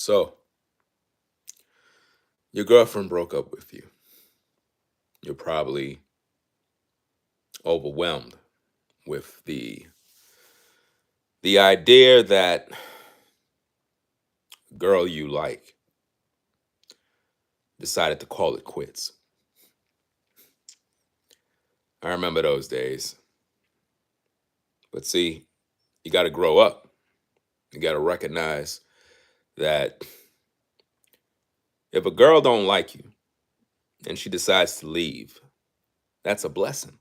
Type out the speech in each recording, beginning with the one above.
So, your girlfriend broke up with you. You're probably overwhelmed with the idea that girl you like decided to call it quits. I remember those days. But see, you got to grow up. You got to recognize that if a girl don't like you and she decides to leave, that's a blessing.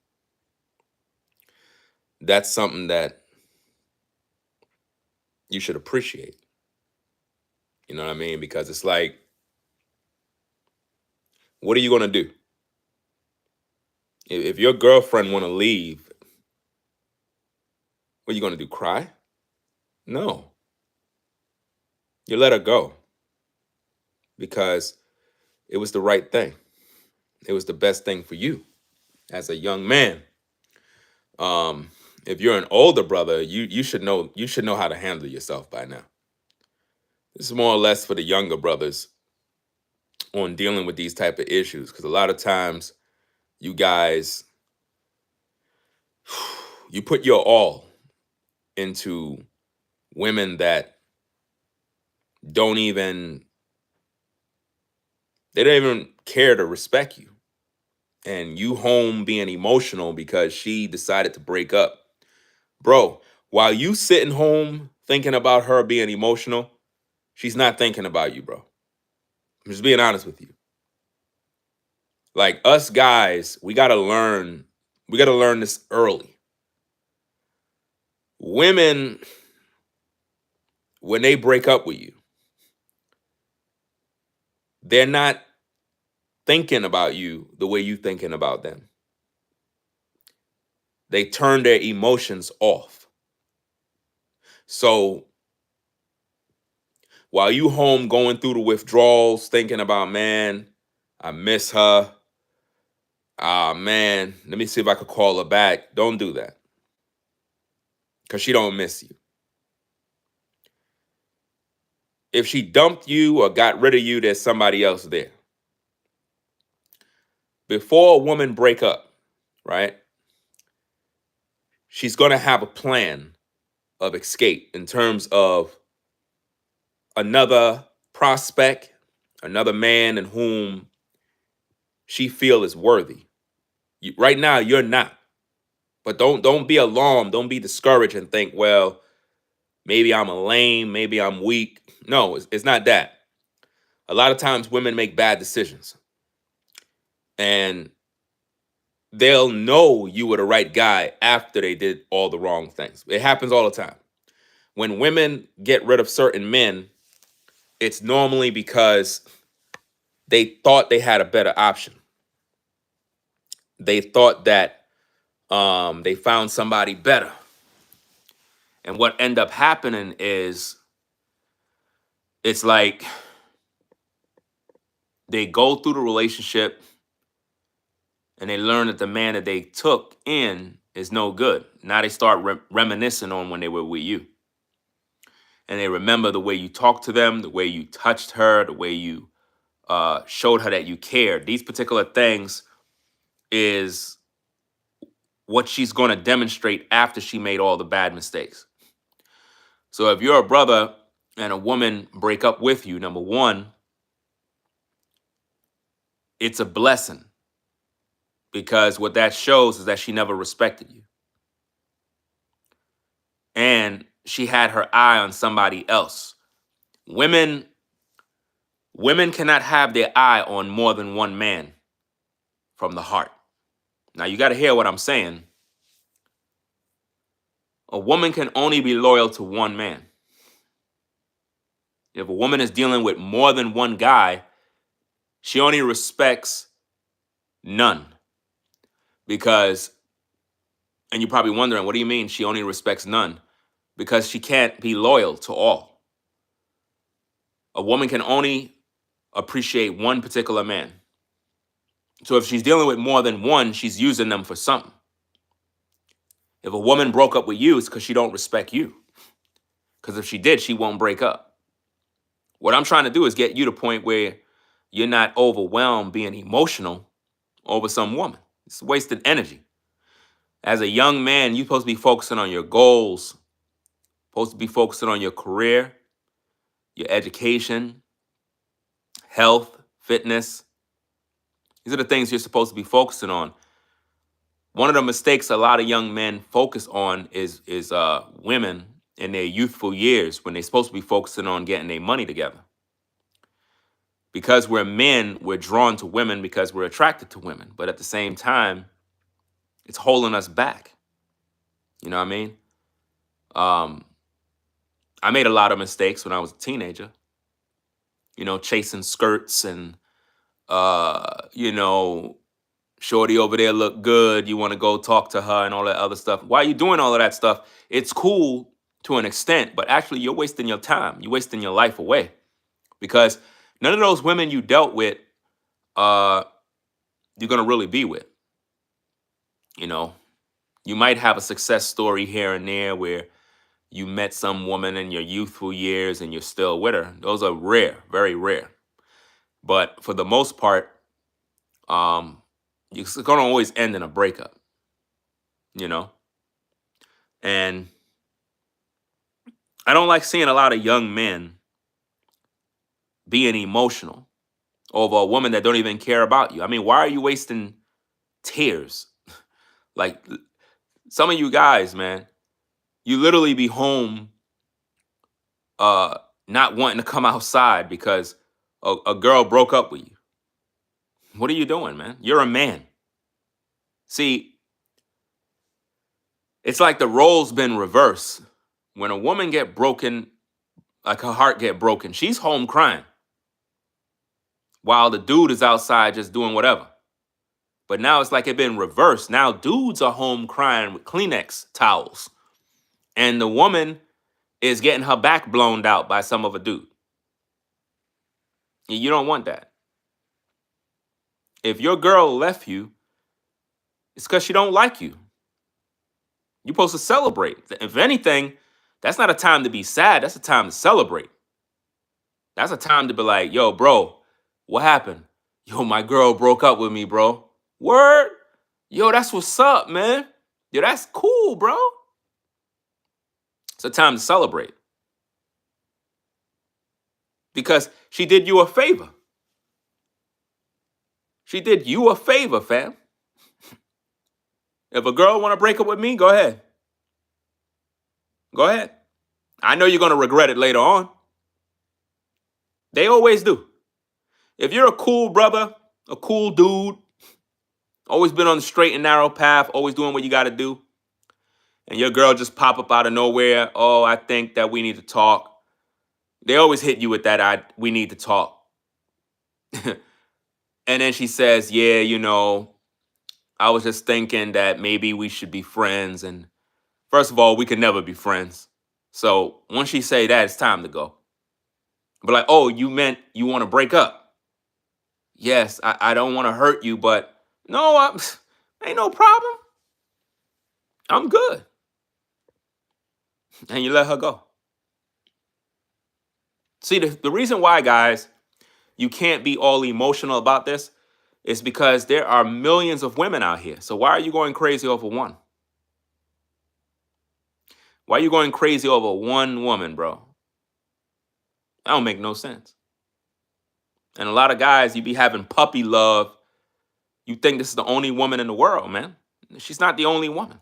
That's something that you should appreciate. You know what I mean? Because it's like, what are you going to do? If your girlfriend want to leave, what are you going to do? Cry? No. You let her go because it was the right thing. It was the best thing for you as a young man. If you're an older brother, you should know how to handle yourself by now. This is more or less for the younger brothers on dealing with these type of issues, because a lot of times you guys you put your all into women that don't even they don't even care to respect you, and you home being emotional because she decided to break up. Bro, while you sitting home thinking about her being emotional, she's not thinking about you, bro. I'm just being honest with you. Like, us guys, we got to learn this early. Women, when they break up with you, they're not thinking about you the way you thinking about them. They turn their emotions off. So while you home going through the withdrawals, thinking about, man, I miss her. Ah, man, let me see if I could call her back. Don't do that, because she don't miss you. If she dumped you or got rid of you, there's somebody else there. Before a woman break up, right, she's going to have a plan of escape in terms of another prospect, another man in whom she feel is worthy. Right now, you're not. But don't be alarmed. Don't be discouraged and think, well, maybe I'm a lame, maybe I'm weak. No, it's not that. A lot of times women make bad decisions, and they'll know you were the right guy after they did all the wrong things. It happens all the time. When women get rid of certain men, it's normally because they thought they had a better option. They thought that they found somebody better. And what end up happening is, it's like they go through the relationship and they learn that the man that they took in is no good. Now they start reminiscing on when they were with you. And they remember the way you talked to them, the way you touched her, the way you showed her that you cared. These particular things is what she's going to demonstrate after she made all the bad mistakes. So if you're a brother and a woman break up with you, number one, it's a blessing, because what that shows is that she never respected you. And she had her eye on somebody else. Women cannot have their eye on more than one man from the heart. Now you got to hear what I'm saying. A woman can only be loyal to one man. If a woman is dealing with more than one guy, she only respects none. Because, and you're probably wondering, what do you mean she only respects none? Because she can't be loyal to all. A woman can only appreciate one particular man. So if she's dealing with more than one, she's using them for something. If a woman broke up with you, it's because she don't respect you. Because if she did, she won't break up. What I'm trying to do is get you to the point where you're not overwhelmed being emotional over some woman. It's wasted energy. As a young man, you're supposed to be focusing on your goals, supposed to be focusing on your career, your education, health, fitness. These are the things you're supposed to be focusing on. One of the mistakes a lot of young men focus on is women in their youthful years when they're supposed to be focusing on getting their money together. Because we're men, we're drawn to women because we're attracted to women. But at the same time, it's holding us back. You know what I mean? I made a lot of mistakes when I was a teenager. You know, chasing skirts and, you know, shorty over there look good. You want to go talk to her and all that other stuff. Why are you doing all of that stuff? It's cool to an extent, but actually you're wasting your time. You're wasting your life away because none of those women you dealt with, you're going to really be with. You know, you might have a success story here and there where you met some woman in your youthful years and you're still with her. Those are rare, very rare. But for the most part, it's going to always end in a breakup, you know? And I don't like seeing a lot of young men being emotional over a woman that don't even care about you. I mean, why are you wasting tears? Like some of you guys, man, you literally be home not wanting to come outside because a girl broke up with you. What are you doing, man? You're a man. See, it's like the roles been reversed. When a woman get broken, like her heart get broken, she's home crying while the dude is outside just doing whatever. But now it's like it been reversed. Now dudes are home crying with Kleenex towels. And the woman is getting her back blown out by some of a dude. You don't want that. If your girl left you, it's because she don't like you. You're supposed to celebrate. If anything, that's not a time to be sad. That's a time to celebrate. That's a time to be like, yo, bro, what happened? Yo, my girl broke up with me, bro. Word? Yo, that's what's up, man. Yo, that's cool, bro. It's a time to celebrate. Because she did you a favor. She did you a favor, fam. If a girl want to break up with me, go ahead. Go ahead. I know you're going to regret it later on. They always do. If you're a cool brother, a cool dude, always been on the straight and narrow path, always doing what you got to do, and your girl just pop up out of nowhere, oh, I think that we need to talk. They always hit you with that, we need to talk. And then she says, yeah, you know, I was just thinking that maybe we should be friends. And first of all, we could never be friends. So once she say that, it's time to go. But like, oh, you meant you want to break up? Yes, I don't want to hurt you, but no, ain't no problem. I'm good. And you let her go. See, the reason why, guys, you can't be all emotional about this is because there are millions of women out here. So why are you going crazy over one? Why are you going crazy over one woman, bro? That don't make no sense. And a lot of guys, you be having puppy love. You think this is the only woman in the world, man. She's not the only woman.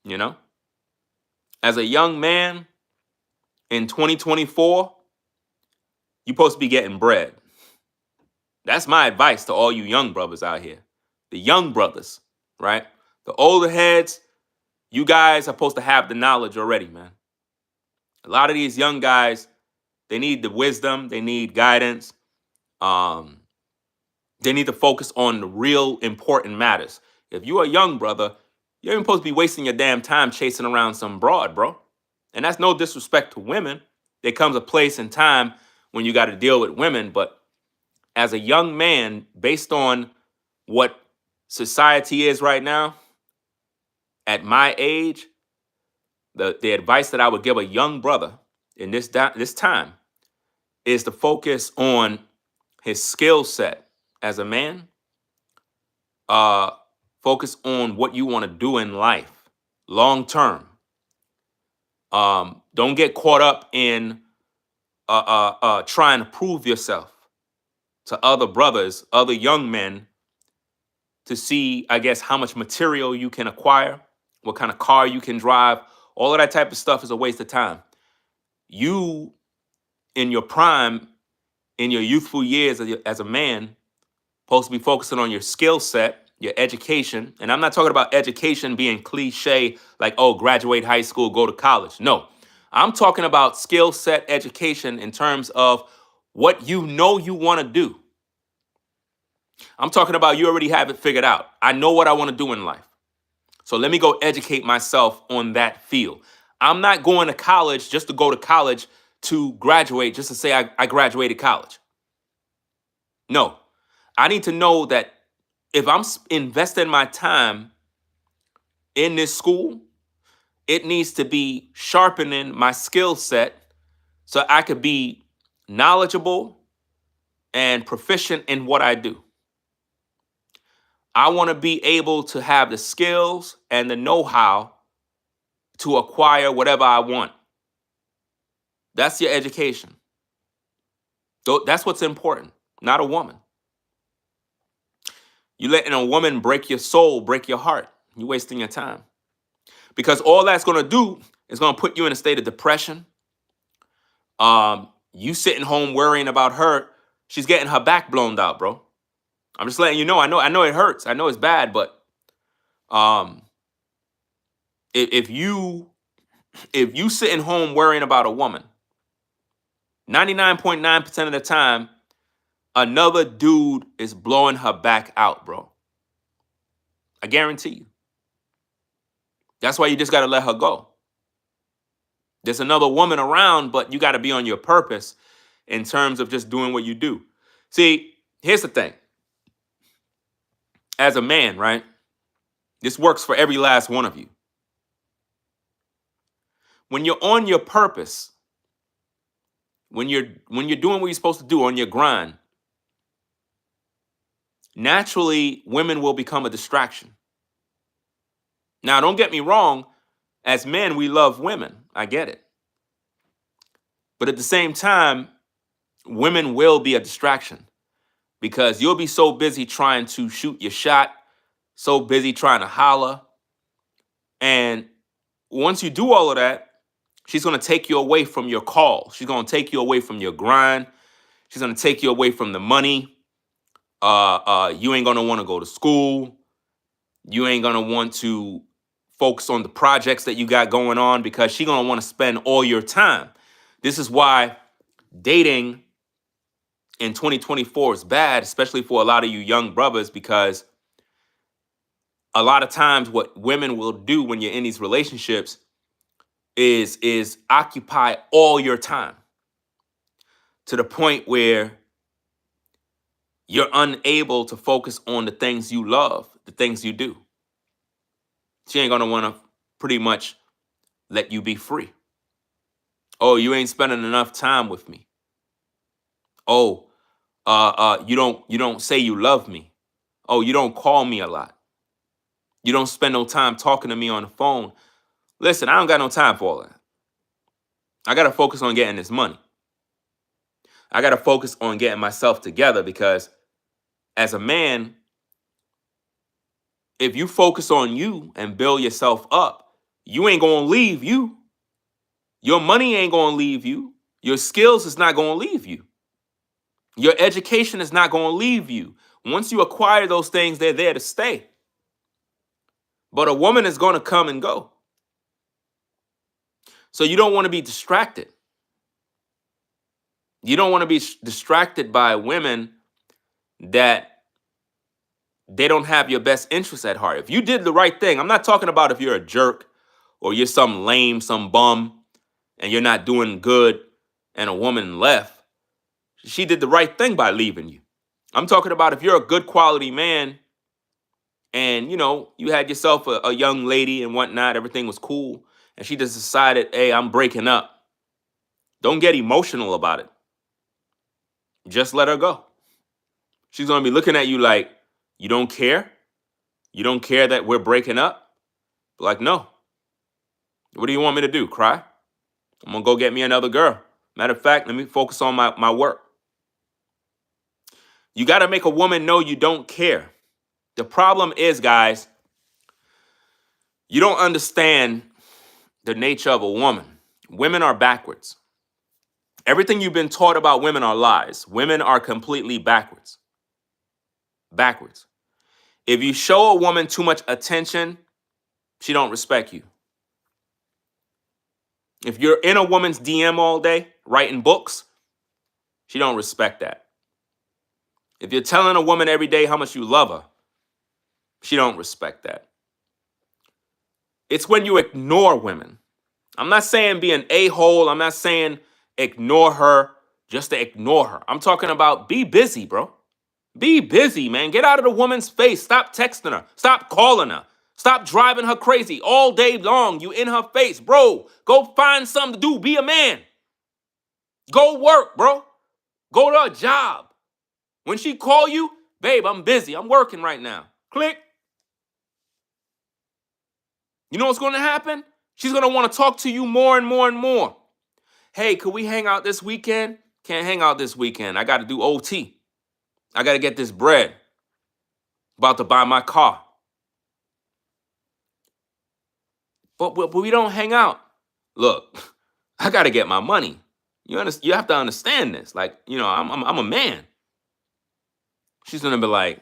You know? As a young man in 2024, you're supposed to be getting bread. That's my advice to all you young brothers out here. The young brothers, right? The older heads, you guys are supposed to have the knowledge already, man. A lot of these young guys, they need the wisdom, they need guidance. They need to focus on the real important matters. If you're a young brother, you ain't supposed to be wasting your damn time chasing around some broad, bro. And that's no disrespect to women. There comes a place and time when you got to deal with women. But as a young man, based on what society is right now, at my age, the advice that I would give a young brother in this time is to focus on his skill set as a man. Uh, Focus on what you want to do in life, long term. Don't get caught up in trying to prove yourself to other brothers, other young men, to see, I guess, how much material you can acquire, what kind of car you can drive. All of that type of stuff is a waste of time. You, in your prime, in your youthful years as a man, supposed to be focusing on your skill set, your education. And I'm not talking about education being cliche, like, oh, graduate high school, go to college. No, I'm talking about skill set education in terms of what you know you want to do. I'm talking about you already have it figured out. I know what I want to do in life. So let me go educate myself on that field. I'm not going to college just to go to college to graduate, just to say I graduated college. No, I need to know that if I'm investing my time in this school, it needs to be sharpening my skill set so I could be knowledgeable and proficient in what I do. I want to be able to have the skills and the know-how to acquire whatever I want. That's your education. That's what's important, not a woman. You letting a woman break your soul, break your heart. You're wasting your time. Because all that's going to do is going to put you in a state of depression. You sitting home worrying about her. She's getting her back blown out, bro. I'm just letting you know. I know it hurts. I know it's bad, but um, if you sitting home worrying about a woman, 99.9% of the time, another dude is blowing her back out, bro. I guarantee you. That's why you just got to let her go. There's another woman around, but you got to be on your purpose in terms of just doing what you do. See, here's the thing. As a man, right? This works for every last one of you. When you're on your purpose, when you're doing what you're supposed to do on your grind, naturally women will become a distraction. Now, don't get me wrong, as men, we love women. I get it. But at the same time, women will be a distraction because you'll be so busy trying to shoot your shot, so busy trying to holler. And once you do all of that, she's going to take you away from your call. She's going to take you away from your grind. She's going to take you away from the money. You ain't going to want to go to school. You ain't going to want to focus on the projects that you got going on because she's going to want to spend all your time. This is why dating in 2024 is bad, especially for a lot of you young brothers, because a lot of times what women will do when you're in these relationships is occupy all your time to the point where you're unable to focus on the things you love, the things you do. She ain't gonna want to pretty much let you be free. Oh, you ain't spending enough time with me. Oh, you don't say you love me. Oh, you don't call me a lot. You don't spend no time talking to me on the phone. Listen, I don't got no time for all that. I got to focus on getting this money. I got to focus on getting myself together because as a man, if you focus on you and build yourself up, you ain't going to leave you. Your money ain't going to leave you. Your skills is not going to leave you. Your education is not going to leave you. Once you acquire those things, they're there to stay. But a woman is going to come and go. So you don't want to be distracted. You don't want to be distracted by women that they don't have your best interests at heart. If you did the right thing, I'm not talking about if you're a jerk or you're some lame, some bum, and you're not doing good and a woman left. She did the right thing by leaving you. I'm talking about if you're a good quality man and, you had yourself a young lady and whatnot, everything was cool, and she just decided, hey, I'm breaking up. Don't get emotional about it. Just let her go. She's going to be looking at you like, you don't care? You don't care that we're breaking up? Like, no. What do you want me to do? Cry? I'm going to go get me another girl. Matter of fact, let me focus on my work. You got to make a woman know you don't care. The problem is, guys, you don't understand the nature of a woman. Women are backwards. Everything you've been taught about women are lies. Women are completely backwards. Backwards. If you show a woman too much attention, she don't respect you. If you're in a woman's DM all day, writing books, she don't respect that. If you're telling a woman every day how much you love her, she don't respect that. It's when you ignore women. I'm not saying be an a-hole. I'm not saying ignore her just to ignore her. I'm talking about be busy, bro. Be busy, man. Get out of the woman's face. Stop texting her. Stop calling her. Stop driving her crazy all day long. You in her face, bro. Go find something to do. Be a man. Go work, bro. Go to a job. When she call you, babe, I'm busy. I'm working right now. Click. You know what's going to happen? She's going to want to talk to you more and more and more. Hey, could we hang out this weekend? Can't hang out this weekend. I got to do OT. I got to get this bread. About to buy my car. But we don't hang out. Look, I got to get my money. You have to understand this. Like, you know, I'm a man. She's going to be like,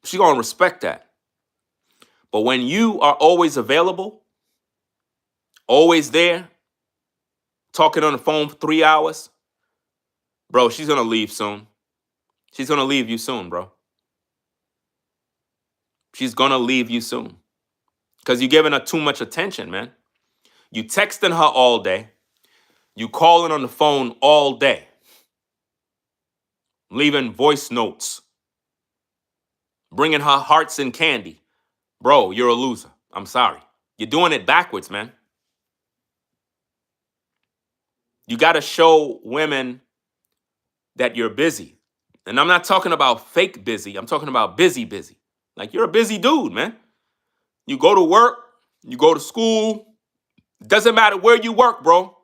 she's going to respect that. But when you are always available, always there, talking on the phone for 3 hours, bro, she's going to leave soon. She's going to leave you soon, bro. She's going to leave you soon. Because you're giving her too much attention, man. You texting her all day. You calling on the phone all day. Leaving voice notes. Bringing her hearts and candy. Bro, you're a loser. I'm sorry. You're doing it backwards, man. You got to show women that you're busy. And I'm not talking about fake busy. I'm talking about busy. Like, you're a busy dude, man. You go to work. You go to school. Doesn't matter where you work, bro.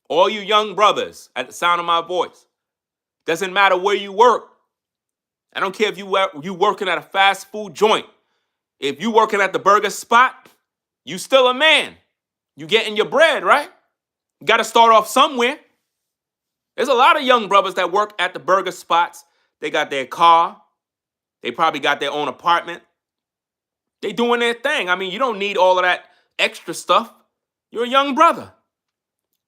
All you young brothers at the sound of my voice. Doesn't matter where you work. I don't care if you working at a fast food joint. If you working at the burger spot, you still a man. You getting your bread, right? You got to start off somewhere. There's a lot of young brothers that work at the burger spots. They got their car. They probably got their own apartment. They doing their thing. I mean, you don't need all of that extra stuff. You're a young brother.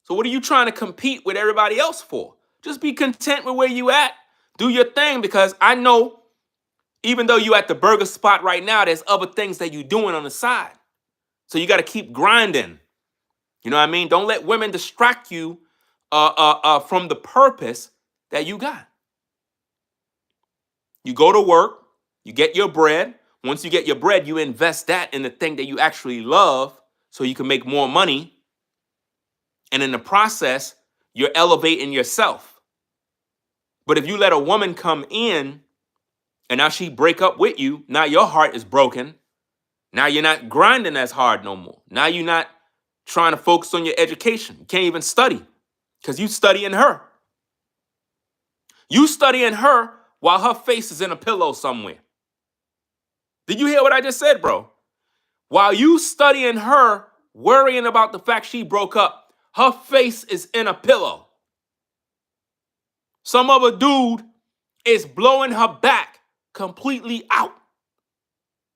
So what are you trying to compete with everybody else for? Just be content with where you at. Do your thing, because I know even though you at the burger spot right now, there's other things that you're doing on the side. So you got to keep grinding. You know what I mean? Don't let women distract you from the purpose that you got. You go to work, you get your bread. Once you get your bread, you invest that in the thing that you actually love so you can make more money. And in the process, you're elevating yourself. But if you let a woman come in and now she break up with you, now your heart is broken. Now you're not grinding as hard no more. Now you're not trying to focus on your education. You can't even study because you studying her. You studying her while her face is in a pillow somewhere. Did you hear what I just said, bro? While you studying her, worrying about the fact she broke up, her face is in a pillow. Some other dude is blowing her back completely out.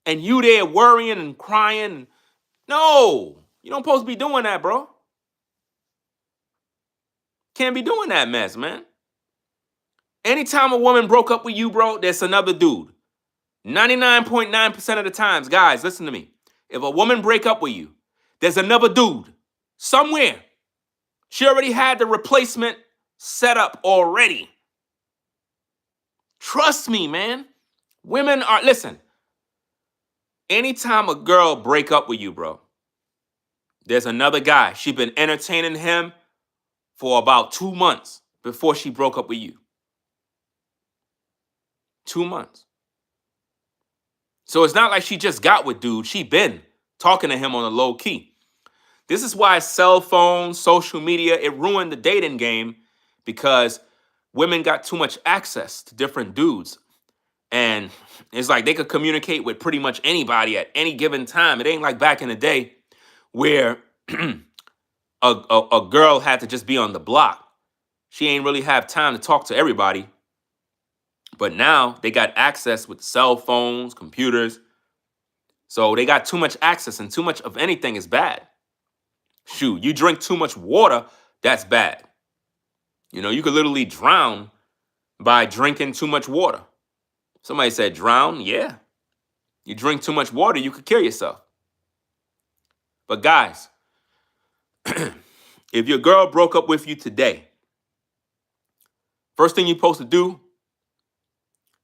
And you there worrying and crying. No, you don't supposed to be doing that, bro. Can't be doing that mess, man. Anytime a woman broke up with you, bro, there's another dude. 99.9% of the times, guys, listen to me. If a woman break up with you, there's another dude somewhere. She already had the replacement set up already. Trust me, man. Women are, listen, anytime a girl break up with you, bro, There's another guy. She been entertaining him for about 2 months before she broke up with you. 2 months. So it's not like she just got with dude. She been talking to him on a low key. This is why cell phones, social media, it ruined the dating game, because women got too much access to different dudes. And it's like they could communicate with pretty much anybody at any given time. It ain't like back in the day where a girl had to just be on the block. She ain't really have time to talk to everybody. But now they got access with cell phones, computers. So they got too much access, and too much of anything is bad. Shoot, you drink too much water, that's bad. You know, you could literally drown by drinking too much water. Somebody said drown, yeah. You drink too much water, you could kill yourself. But guys, if your girl broke up with you today, first thing you're supposed to do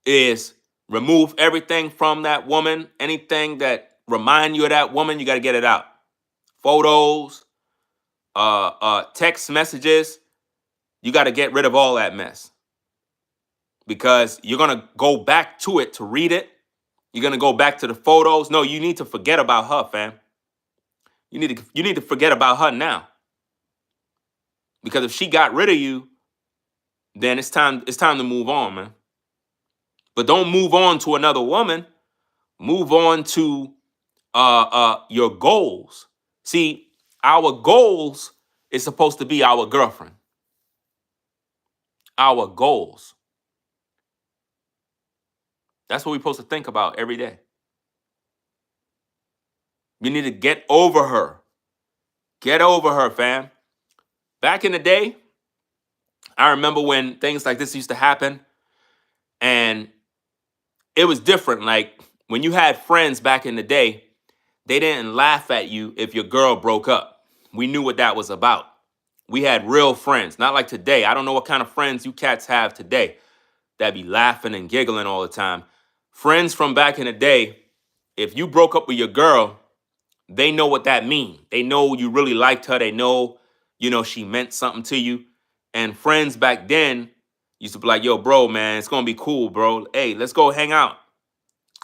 is remove everything from that woman. Anything that remind you of that woman, you got to get it out. Photos, text messages, you got to get rid of all that mess, because you're going to go back to it to read it. You're going to go back to the photos. No, you need to forget about her, fam. You need to forget about her now. Because if she got rid of you, then it's time to move on, man. But don't move on to another woman. Move on to your goals. See, our goals is supposed to be our girlfriend. Our goals. That's what we're supposed to think about every day. You need to get over her. Get over her, fam. Back in the day, I remember when things like this used to happen, and it was different. Like when you had friends back in the day, they didn't laugh at you if your girl broke up. We knew what that was about. We had real friends, not like today. I don't know what kind of friends you cats have today that be laughing and giggling all the time. Friends from back in the day, if you broke up with your girl, they know what that means. They know you really liked her. They know, she meant something to you. And friends back then used to be like, yo, bro, man, it's going to be cool, bro. Hey, let's go hang out.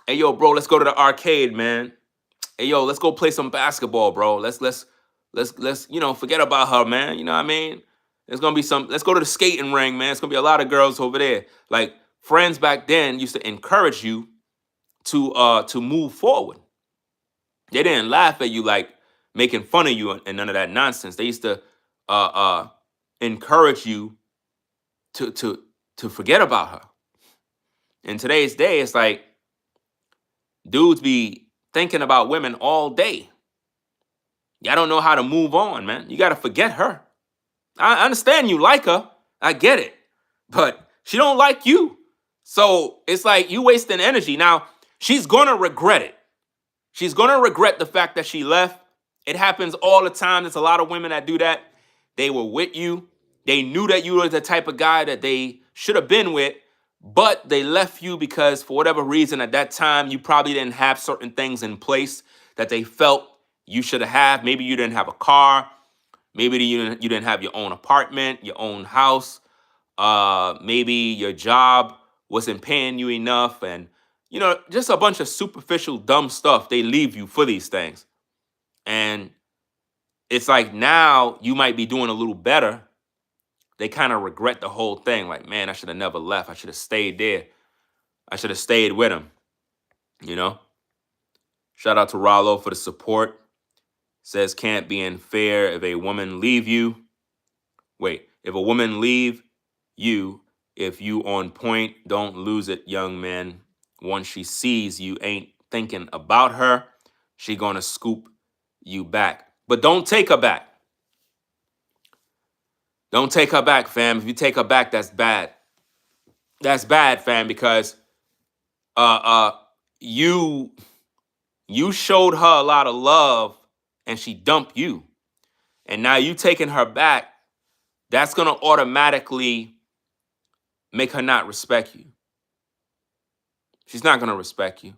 Hey, yo, bro, let's go to the arcade, man. Hey, yo, let's go play some basketball, bro. Let's forget about her, man. You know what I mean? There's going to be let's go to the skating ring, man. It's going to be a lot of girls over there. Like, friends back then used to encourage you to move forward. They didn't laugh at you like making fun of you and none of that nonsense. They used to encourage you to forget about her. In today's day, it's like dudes be thinking about women all day. Y'all don't know how to move on, man. You got to forget her. I understand you like her. I get it. But she don't like you. So it's like you wasting energy. Now, she's going to regret it. She's going to regret the fact that she left. It happens all the time. There's a lot of women that do that. They were with you. They knew that you were the type of guy that they should have been with, but they left you because for whatever reason at that time, you probably didn't have certain things in place that they felt you should have. Maybe you didn't have a car. Maybe you didn't have your own apartment, your own house. Maybe your job wasn't paying you enough, and just a bunch of superficial dumb stuff. They leave you for these things. And it's like now you might be doing a little better. They kind of regret the whole thing. Like, man, I should have never left. I should have stayed there. I should have stayed with him. Shout out to Rollo for the support. Says can't be unfair if a woman leave you. Wait, if a woman leave you, if you on point, don't lose it, young man. Once she sees you ain't thinking about her, she gonna scoop you back. But don't take her back. Don't take her back, fam. If you take her back, that's bad. That's bad, fam, because you showed her a lot of love and she dumped you. And now you taking her back, that's gonna automatically make her not respect you. She's not gonna respect you.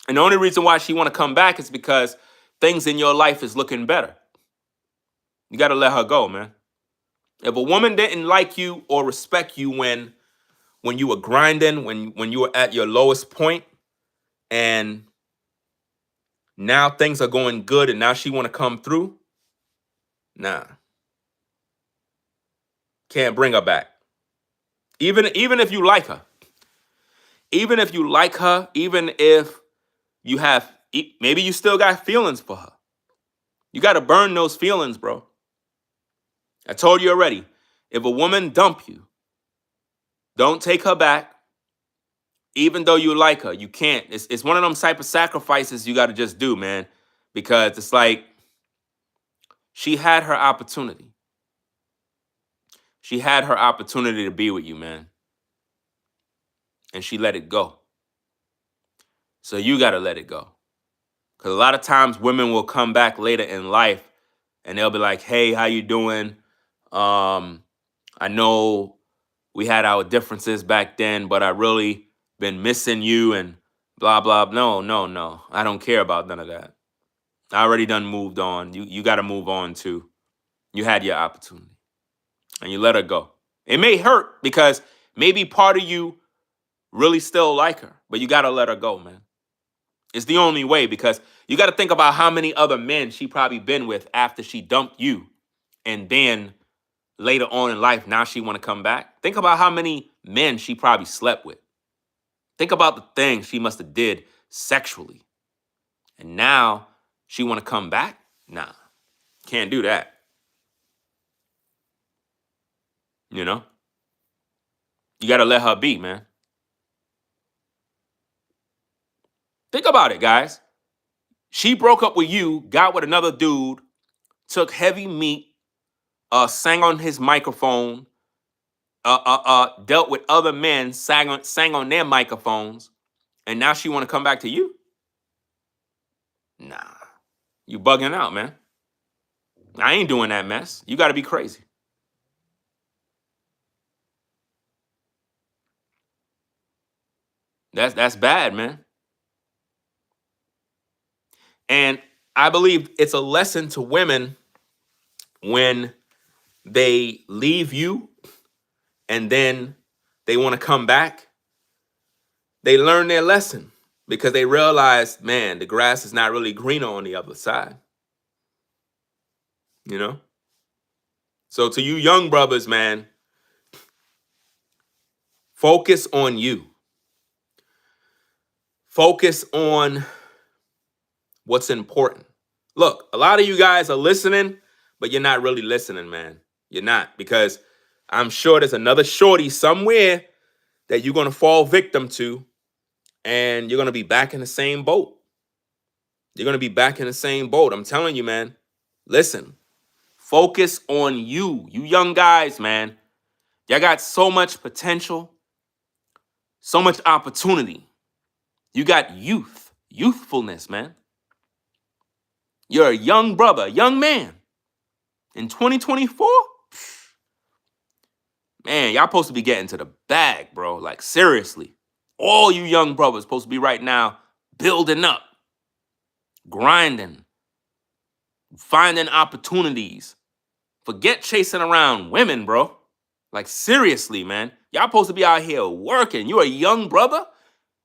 And the only reason why she wanna come back is because things in your life is looking better. You got to let her go, man. If a woman didn't like you or respect you when you were grinding, when you were at your lowest point, and now things are going good and now she want to come through, nah. Can't bring her back. Even if you like her. Even if you like her, even if you have, maybe you still got feelings for her. You got to burn those feelings, bro. I told you already. If a woman dump you, don't take her back. Even though you like her, you can't. It's one of them type of sacrifices you got to just do, man. Because it's like she had her opportunity. She had her opportunity to be with you, man. And she let it go. So you got to let it go. Because a lot of times women will come back later in life and they'll be like, hey, how you doing? I know we had our differences back then, but I really been missing you and blah, blah. No. I don't care about none of that. I already done moved on. You got to move on too. You had your opportunity and you let her go. It may hurt because maybe part of you really still like her, but you got to let her go, man. It's the only way, because you got to think about how many other men she probably been with after she dumped you. And then later on in life, now she want to come back. Think about how many men she probably slept with. Think about the things she must have did sexually. And now she want to come back? Nah, can't do that. You know? You got to let her be, man. Think about it, guys. She broke up with you, got with another dude, took heavy meat, sang on his microphone, dealt with other men, sang on their microphones, and now she want to come back to you? Nah, you bugging out, man. I ain't doing that mess. You got to be crazy. That's bad, man. And I believe it's a lesson to women when they leave you and then they want to come back. They learn their lesson because they realize, man, the grass is not really greener on the other side. You know? So to you young brothers, man, focus on you. Focus on what's important. Look, a lot of you guys are listening, but you're not really listening, man. You're not, because I'm sure there's another shorty somewhere that you're going to fall victim to, and you're going to be back in the same boat. You're going to be back in the same boat. I'm telling you, man. Listen, focus on you. You young guys, man. Y'all got so much potential, so much opportunity. You got youthfulness, man. You're a young brother, young man. In 2024, man, y'all supposed to be getting to the bag, bro. Like, seriously. All you young brothers supposed to be right now building up, grinding, finding opportunities. Forget chasing around women, bro. Like, seriously, man. Y'all supposed to be out here working. You a young brother,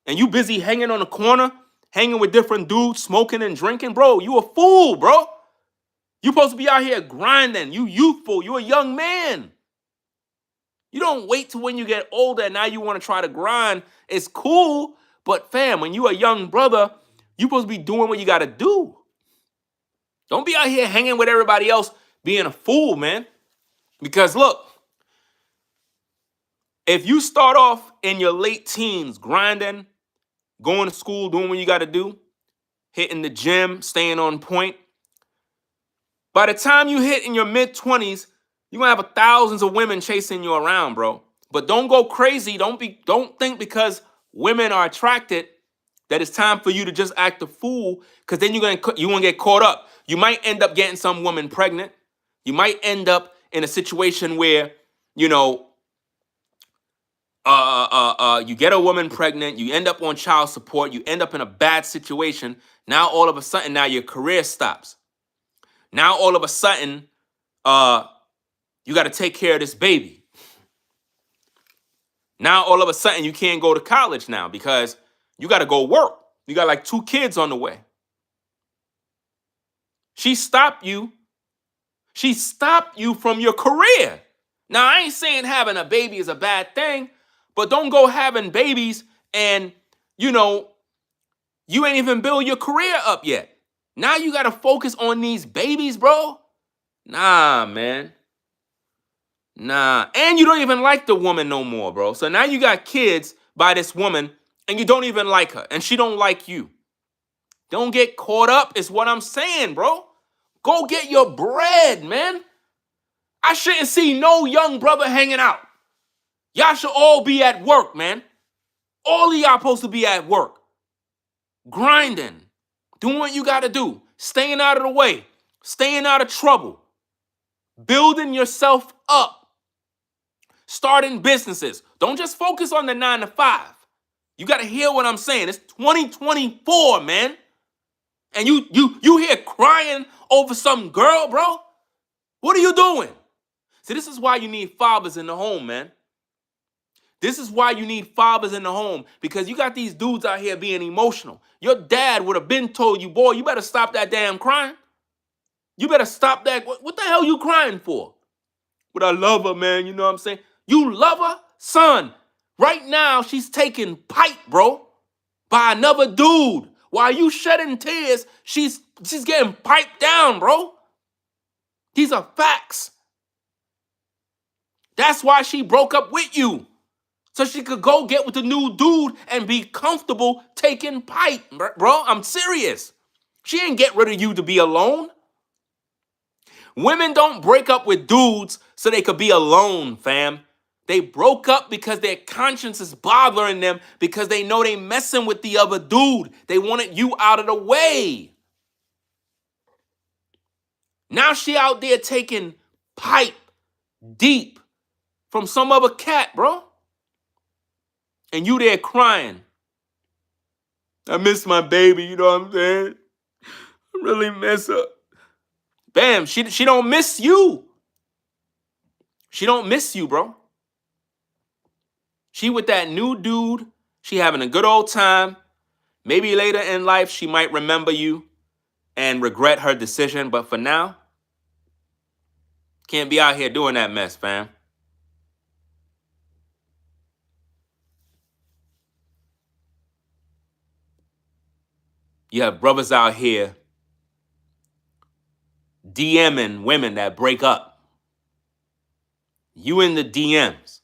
and you busy hanging on the corner, hanging with different dudes, smoking and drinking, bro. You a fool, bro. You supposed to be out here grinding. You youthful. You a young man. You don't wait till when you get older and now you want to try to grind. It's cool, but fam, when you a young brother, you supposed to be doing what you got to do. Don't be out here hanging with everybody else being a fool, man. Because look, if you start off in your late teens grinding, going to school, doing what you got to do, hitting the gym, staying on point, by the time you hit in your mid-20s, you're going to have thousands of women chasing you around, bro. But don't go crazy. Don't think because women are attracted that it's time for you to just act a fool, because then you're gonna get caught up. You might end up getting some woman pregnant. You might end up in a situation where, you know, You get a woman pregnant, you end up on child support, you end up in a bad situation. Now all of a sudden, now your career stops. Now all of a sudden, you got to take care of this baby. Now all of a sudden, you can't go to college now because you got to go work. You got like 2 kids on the way. She stopped you. She stopped you from your career. Now, I ain't saying having a baby is a bad thing, but don't go having babies and, you know, you ain't even build your career up yet. Now you got to focus on these babies, bro. Nah, man. Nah. And you don't even like the woman no more, bro. So now you got kids by this woman and you don't even like her and she don't like you. Don't get caught up is what I'm saying, bro. Go get your bread, man. I shouldn't see no young brother hanging out. Y'all should all be at work, man. All of y'all supposed to be at work. Grinding. Doing what you got to do. Staying out of the way. Staying out of trouble. Building yourself up. Starting businesses. Don't just focus on the 9 to 5. You got to hear what I'm saying. It's 2024, man. And you here crying over some girl, bro? What are you doing? See, this is why you need fathers in the home, man. This is why you need fathers in the home, because you got these dudes out here being emotional. Your dad would have been told you, boy, you better stop that damn crying. You better stop that. What the hell you crying for? But I love her, man. You know what I'm saying? You love her? Son, right now she's taking pipe, bro, by another dude. While you shedding tears, she's getting piped down, bro. These are facts. That's why she broke up with you. So she could go get with the new dude and be comfortable taking pipe, bro. I'm serious. She ain't get rid of you to be alone. Women don't break up with dudes so they could be alone, fam. They broke up because their conscience is bothering them because they know they messing with the other dude. They wanted you out of the way. Now she out there taking pipe deep from some other cat, bro. And you there crying. I miss my baby, you know what I'm saying? I really miss her. Bam, she don't miss you. She don't miss you, bro. She with that new dude. She having a good old time. Maybe later in life, she might remember you and regret her decision. But for now, can't be out here doing that mess, fam. You have brothers out here DMing women that break up. You in the DMs.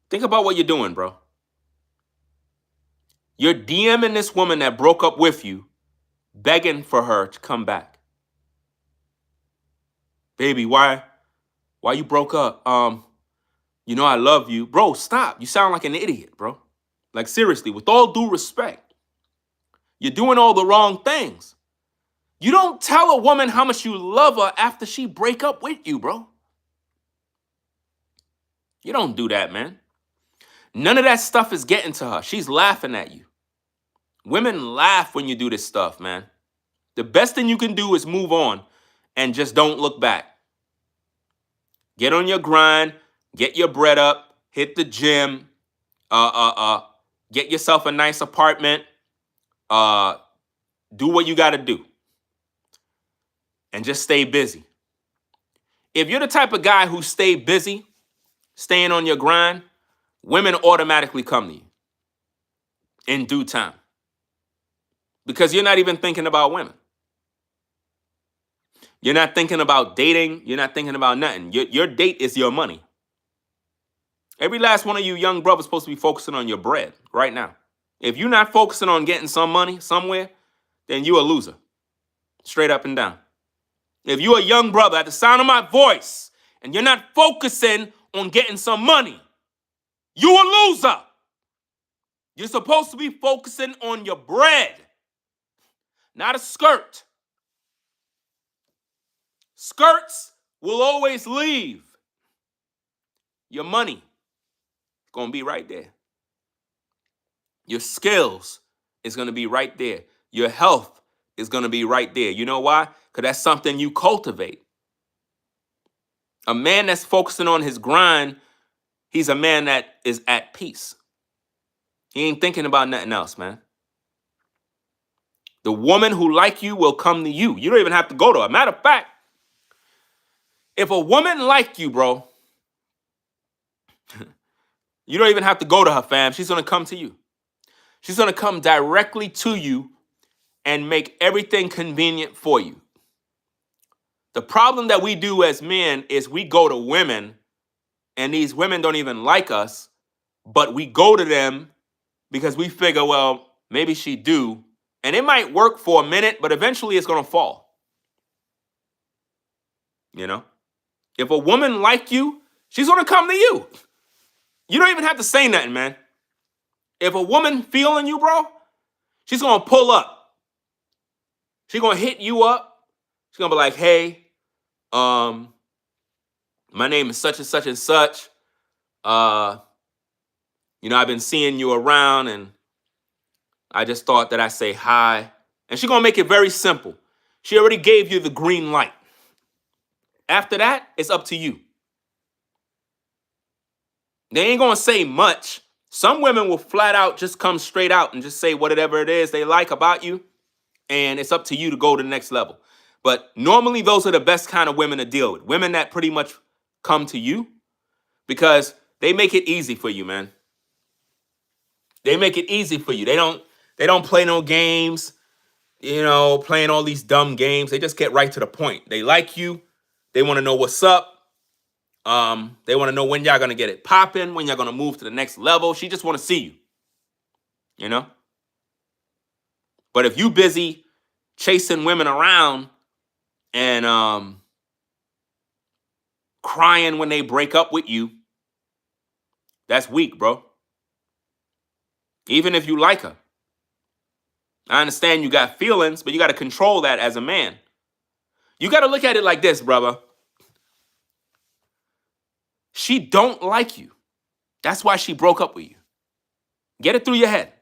Think about what you're doing, bro. You're DMing this woman that broke up with you, begging for her to come back. Baby, why you broke up? You know I love you. Bro, stop. You sound like an idiot, bro. Like seriously, with all due respect. You're doing all the wrong things. You don't tell a woman how much you love her after she break up with you, bro. You don't do that, man. None of that stuff is getting to her. She's laughing at you. Women laugh when you do this stuff, man. The best thing you can do is move on and just don't look back. Get on your grind, get your bread up, hit the gym, get yourself a nice apartment, do what you got to do, and just stay busy. If you're the type of guy who stay busy, staying on your grind, women automatically come to you in due time because you're not even thinking about women. You're not thinking about dating. You're not thinking about nothing. Your date is your money. Every last one of you young brothers supposed to be focusing on your bread right now. If you're not focusing on getting some money somewhere, then you're a loser. Straight up and down. If you're a young brother at the sound of my voice and you're not focusing on getting some money, you're a loser. You're supposed to be focusing on your bread, not a skirt. Skirts will always leave. Your money going to be right there. Your skills is going to be right there. Your health is going to be right there. You know why? Because that's something you cultivate. A man that's focusing on his grind, he's a man that is at peace. He ain't thinking about nothing else, man. The woman who like you will come to you. You don't even have to go to her. Matter of fact, if a woman like you, bro, you don't even have to go to her, fam. She's going to come to you. She's going to come directly to you and make everything convenient for you. The problem that we do as men is we go to women, and these women don't even like us, but we go to them because we figure, well, maybe she do. And it might work for a minute, but eventually it's going to fall. You know? If a woman like you, she's going to come to you. You don't even have to say nothing, man. If a woman feeling you, bro, she's going to pull up. She's going to hit you up. She's going to be like, hey, my name is such and such and such. I've been seeing you around, and I just thought that I say hi. And she's going to make it very simple. She already gave you the green light. After that, it's up to you. They ain't going to say much. Some women will flat out just come straight out and just say whatever it is they like about you. And it's up to you to go to the next level. But normally those are the best kind of women to deal with. Women that pretty much come to you because they make it easy for you, man. They make it easy for you. They don't play no games, playing all these dumb games. They just get right to the point. They like you. They want to know what's up. They want to know when y'all going to get it popping, when y'all going to move to the next level. She just want to see you, But if you busy chasing women around and crying when they break up with you, that's weak, bro. Even if you like her. I understand you got feelings, but you got to control that as a man. You got to look at it like this, brother. She don't like you. That's why she broke up with you. Get it through your head.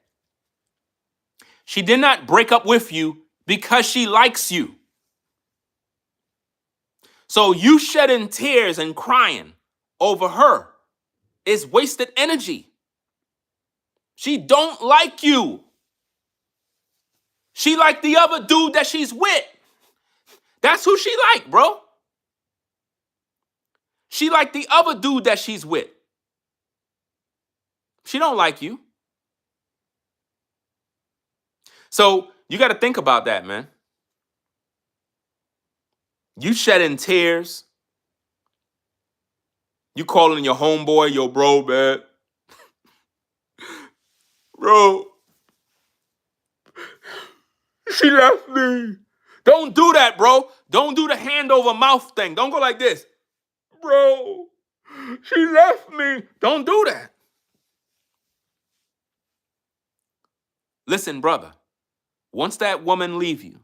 She did not break up with you because she likes you. So you shedding tears and crying over her is wasted energy. She don't like you. She like the other dude that she's with. That's who she like, bro. She like the other dude that she's with. She don't like you. So you got to think about that, man. You shedding tears. You calling your homeboy, yo, bro, man. Bro, she left me. Don't do that, bro. Don't do the hand over mouth thing. Don't go like this. Bro, she left me. Don't do that. Listen, brother. Once that woman leave you,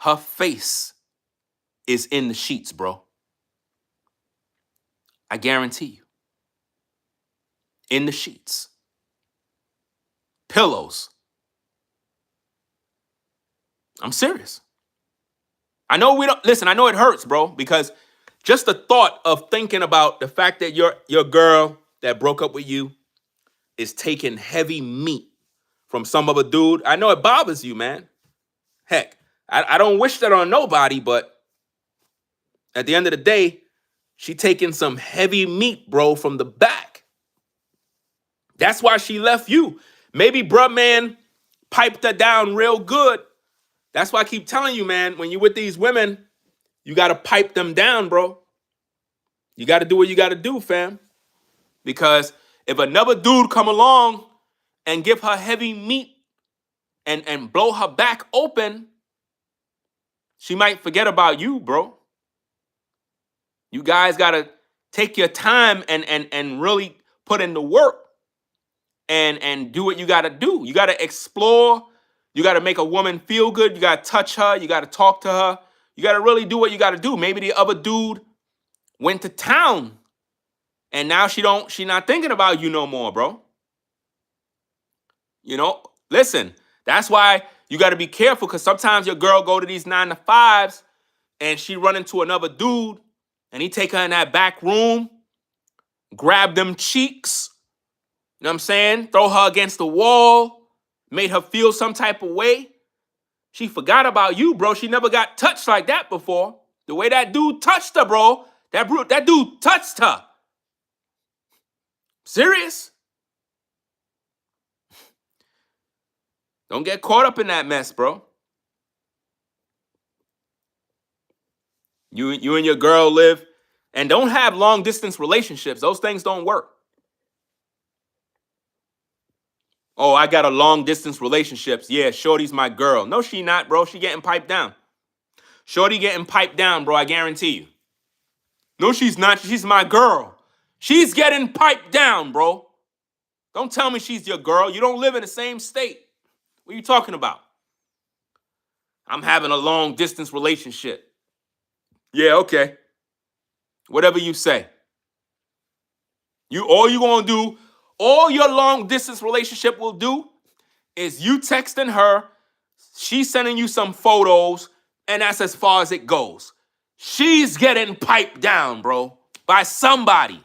her face is in the sheets, bro. I guarantee you. In the sheets. Pillows. I'm serious. I know I know it hurts, bro, because just the thought of thinking about the fact that your girl that broke up with you is taking heavy meat from some other dude, I know it bothers you, man. Heck, I don't wish that on nobody, but at the end of the day, she taking some heavy meat, bro, from the back. That's why she left you. Maybe bruh man piped her down real good. That's why I keep telling you, man, when you're with these women, you got to pipe them down, bro. You got to do what you got to do, fam. Because if another dude come along and give her heavy meat and blow her back open, she might forget about you, bro. You guys got to take your time and really put in the work and do what you got to do. You got to explore. You got to make a woman feel good. You got to touch her. You got to talk to her. You got to really do what you got to do. Maybe the other dude went to town And now she not thinking about you no more, bro. You know, listen, that's why you got to be careful, because sometimes your girl go to these 9 to 5s and she run into another dude and he take her in that back room, grab them cheeks, you know what I'm saying? Throw her against the wall, made her feel some type of way. She forgot about you, bro. She never got touched like that before. The way that dude touched her, bro. That dude touched her. Serious? Don't get caught up in that mess, bro. You and your girl live, and don't have long distance relationships. Those things don't work. Oh, I got a long distance relationships. Yeah, Shorty's my girl. No, she not, bro. She getting piped down. Shorty getting piped down, bro. I guarantee you. No, she's not. She's my girl. She's getting piped down, bro. Don't tell me she's your girl. You don't live in the same state. What are you talking about? I'm having a long distance relationship. Yeah, okay. Whatever you say. All your long distance relationship will do is you texting her, she sending you some photos, and that's as far as it goes. She's getting piped down, bro, by somebody.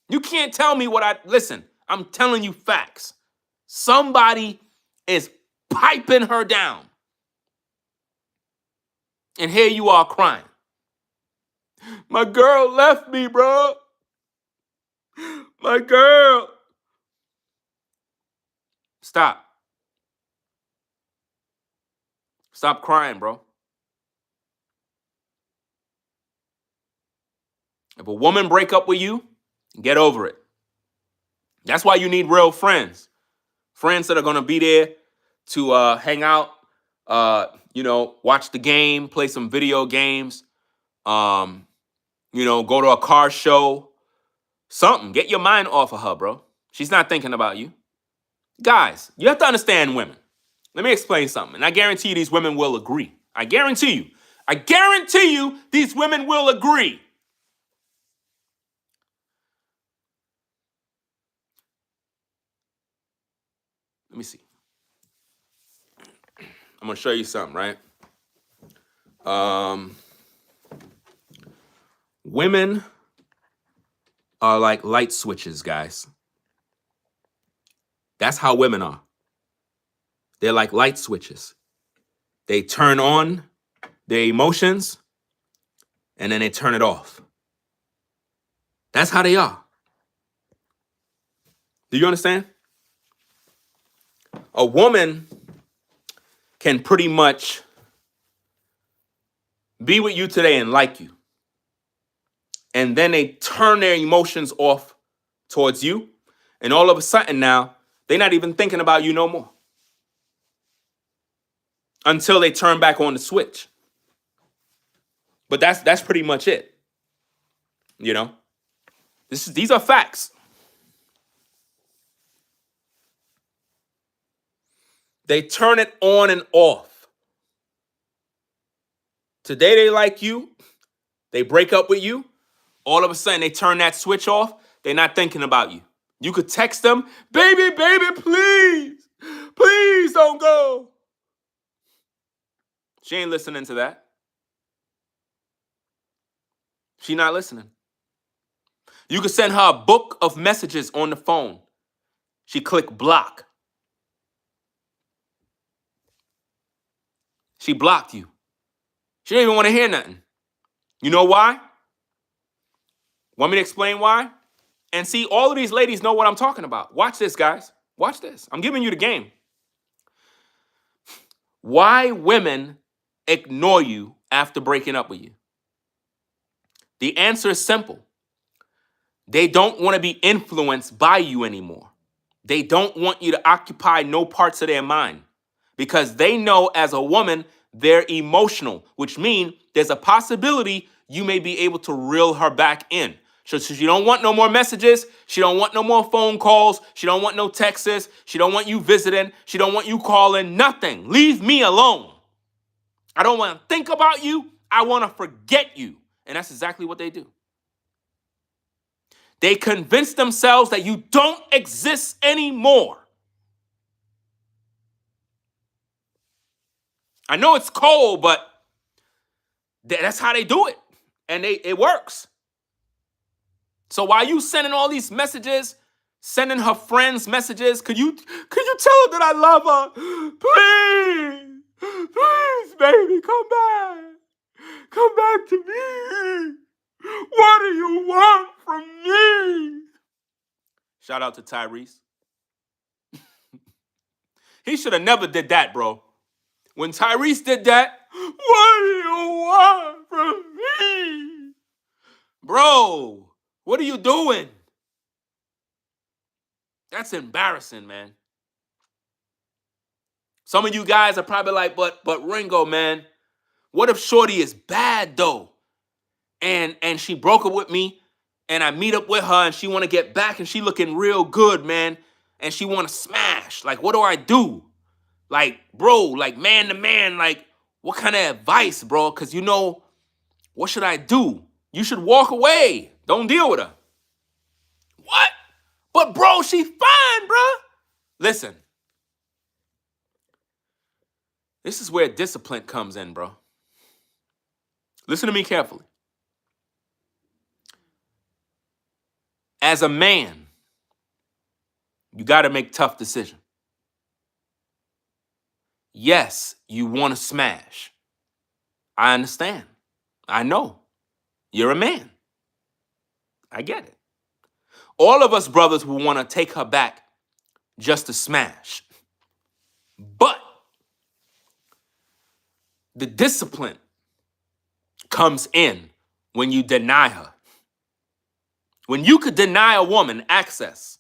You can't tell me listen, I'm telling you facts. Somebody is piping her down. And here you are crying. My girl left me, bro. My girl. Stop. Stop crying, bro. If a woman break up with you, get over it. That's why you need real friends. Friends that are going to be there to hang out, watch the game, play some video games, go to a car show, something. Get your mind off of her, bro. She's not thinking about you. Guys, you have to understand women. Let me explain something. And I guarantee you these women will agree. I guarantee you these women will agree. Let me see. I'm going to show you something, right? Women are like light switches, guys. That's how women are. They're like light switches. They turn on their emotions and then they turn it off. That's how they are. Do you understand? A woman can pretty much be with you today and like you. And then they turn their emotions off towards you. And all of a sudden now, they're not even thinking about you no more. Until they turn back on the switch. But that's pretty much it. You know? These are facts. They turn it on and off. Today they like you. They break up with you. All of a sudden they turn that switch off. They're not thinking about you. You could text them, baby, please. Please don't go. She ain't listening to that. She not listening. You could send her a book of messages on the phone. She click block. She blocked you. She didn't even want to hear nothing. You know why? Want me to explain why? And see, all of these ladies know what I'm talking about. Watch this, guys. Watch this. I'm giving you the game. Why women ignore you after breaking up with you? The answer is simple. They don't want to be influenced by you anymore. They don't want you to occupy no parts of their mind because they know as a woman, they're emotional, which means there's a possibility you may be able to reel her back in. So she don't want no more messages. She don't want no more phone calls. She don't want no texts. She don't want you visiting. She don't want you calling. Nothing. Leave me alone. I don't want to think about you. I want to forget you. And that's exactly what they do. They convince themselves that you don't exist anymore. I know it's cold, but that's how they do it. And it works. So while you sending all these messages, sending her friends messages, could you tell her that I love her? Please, baby, come back. Come back to me. What do you want from me? Shout out to Tyrese. He should have never did that, bro. When Tyrese did that, what do you want from me? Bro, what are you doing? That's embarrassing, man. Some of you guys are probably like, but Ringo, man, what if Shorty is bad though? And she broke up with me, and I meet up with her, and she want to get back, and she looking real good, man, and she want to smash. Like, what do I do? Like, bro, like man to man, like, what kind of advice, bro? Because what should I do? You should walk away. Don't deal with her. What? But bro, she fine, bro. Listen. This is where discipline comes in, bro. Listen to me carefully. As a man, you got to make tough decisions. Yes, you want to smash. I understand. I know. You're a man. I get it. All of us brothers will want to take her back just to smash. But the discipline comes in when you deny her. When you could deny a woman access,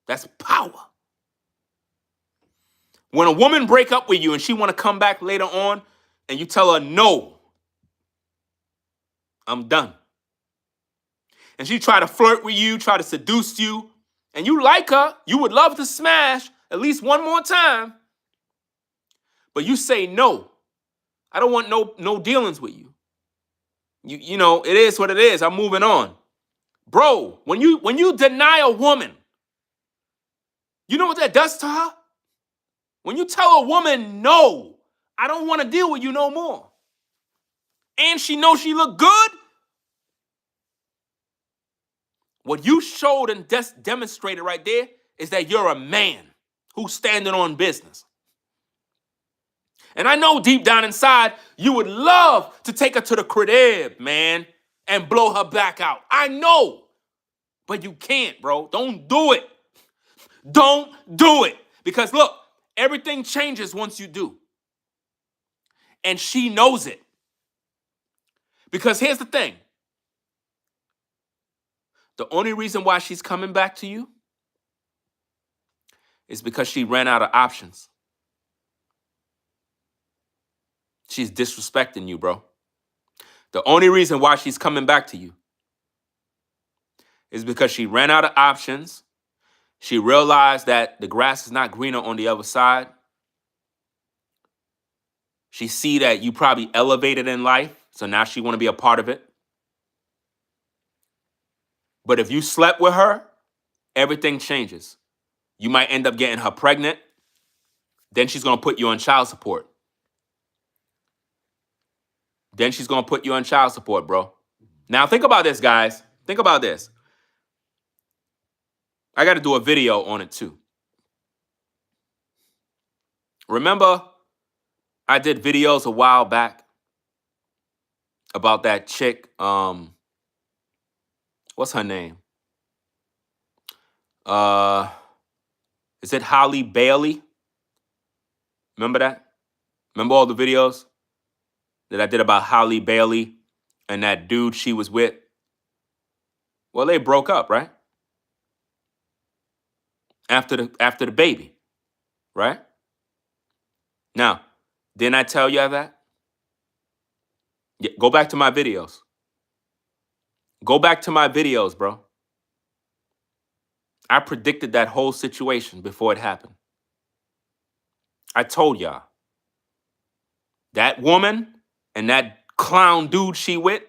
that's power. When a woman break up with you and she want to come back later on and you tell her, no, I'm done. And she try to flirt with you, try to seduce you, and you like her, you would love to smash at least one more time. But you say, no, I don't want no dealings with you. You know, it is what it is. I'm moving on. Bro, when you deny a woman, you know what that does to her? When you tell a woman, no, I don't want to deal with you no more, and she knows she look good, what you showed and demonstrated right there is that you're a man who's standing on business. And I know deep down inside, you would love to take her to the crib, man, and blow her back out. I know, but you can't, bro. Don't do it. Don't do it. Because look, everything changes once you do. And she knows it. Because here's the thing. The only reason why she's coming back to you is because she ran out of options. She's disrespecting you, bro. The only reason why she's coming back to you is because she ran out of options. She realized that the grass is not greener on the other side. She see that you probably elevated in life, so now she want to be a part of it. But if you slept with her, everything changes. You might end up getting her pregnant. Then she's going to put you on child support. Bro. Now think about this, guys. Think about this. I got to do a video on it too. Remember, I did videos a while back about that chick. What's her name? Is it Holly Bailey? Remember that? Remember all the videos that I did about Holly Bailey and that dude she was with? Well, they broke up, right? After the baby, right? Now, didn't I tell you that? Yeah, go back to my videos. Go back to my videos, bro. I predicted that whole situation before it happened. I told y'all. That woman and that clown dude she with,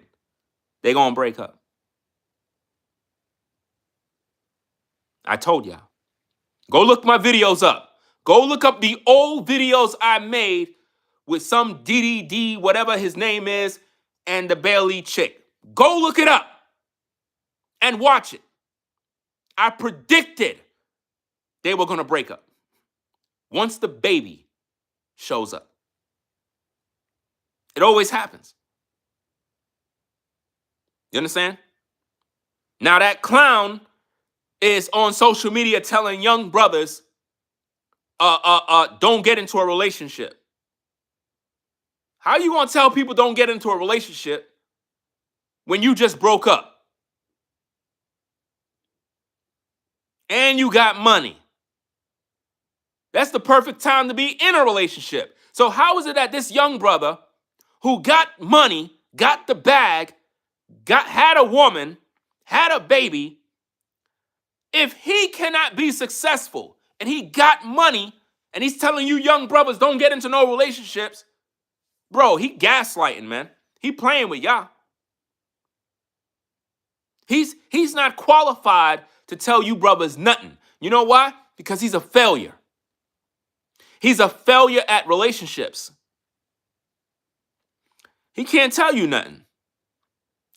they gonna break up. I told y'all. Go look my videos up. Go look up the old videos I made with some DDD, whatever his name is, and the Bailey chick. Go look it up and watch it. I predicted they were going to break up once the baby shows up. It always happens. You understand? Now that clown is on social media telling young brothers, don't get into a relationship. How you gonna tell people don't get into a relationship when you just broke up? And you got money. That's the perfect time to be in a relationship. So how is it that this young brother who got money, got the bag, had a woman, had a baby, if he cannot be successful and he got money and he's telling you young brothers don't get into no relationships, bro, he gaslighting, man. He playing with y'all. He's not qualified to tell you brothers nothing. You know why? Because he's a failure. He's a failure at relationships. He can't tell you nothing.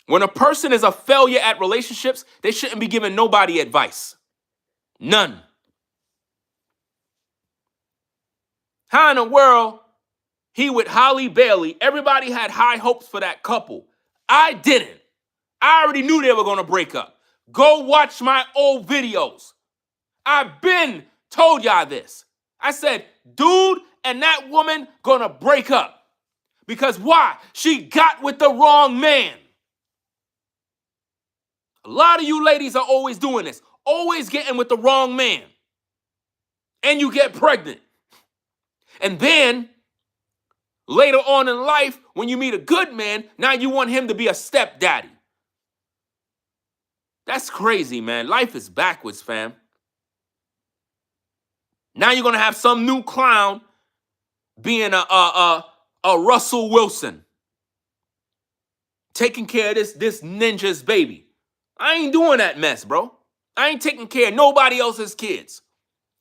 When a person is a failure at relationships, they shouldn't be giving nobody advice. None. How in the world he with Holly Bailey, everybody had high hopes for that couple. I didn't. I already knew they were going to break up. Go watch my old videos. I've been told y'all this. I said, dude and that woman going to break up. Because why? She got with the wrong man. A lot of you ladies are always doing this. Always getting with the wrong man. And you get pregnant. And then, later on in life, when you meet a good man, now you want him to be a stepdaddy. That's crazy, man. Life is backwards, fam. Now you're going to have some new clown being a Russell Wilson. Taking care of this ninja's baby. I ain't doing that mess, bro. I ain't taking care of nobody else's kids.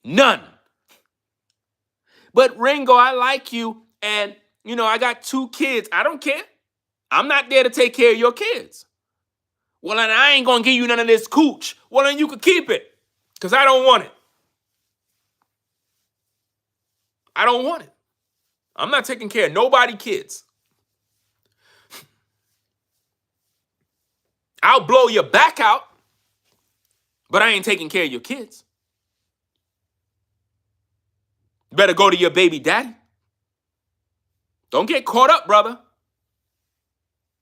None. But Ringo, I like you. And, you know, I got 2 kids. I don't care. I'm not there to take care of your kids. Well, then I ain't going to give you none of this cooch. Well, then you can keep it. Because I don't want it. I don't want it. I'm not taking care of nobody's kids. I'll blow your back out, but I ain't taking care of your kids. You better go to your baby daddy. Don't get caught up, brother.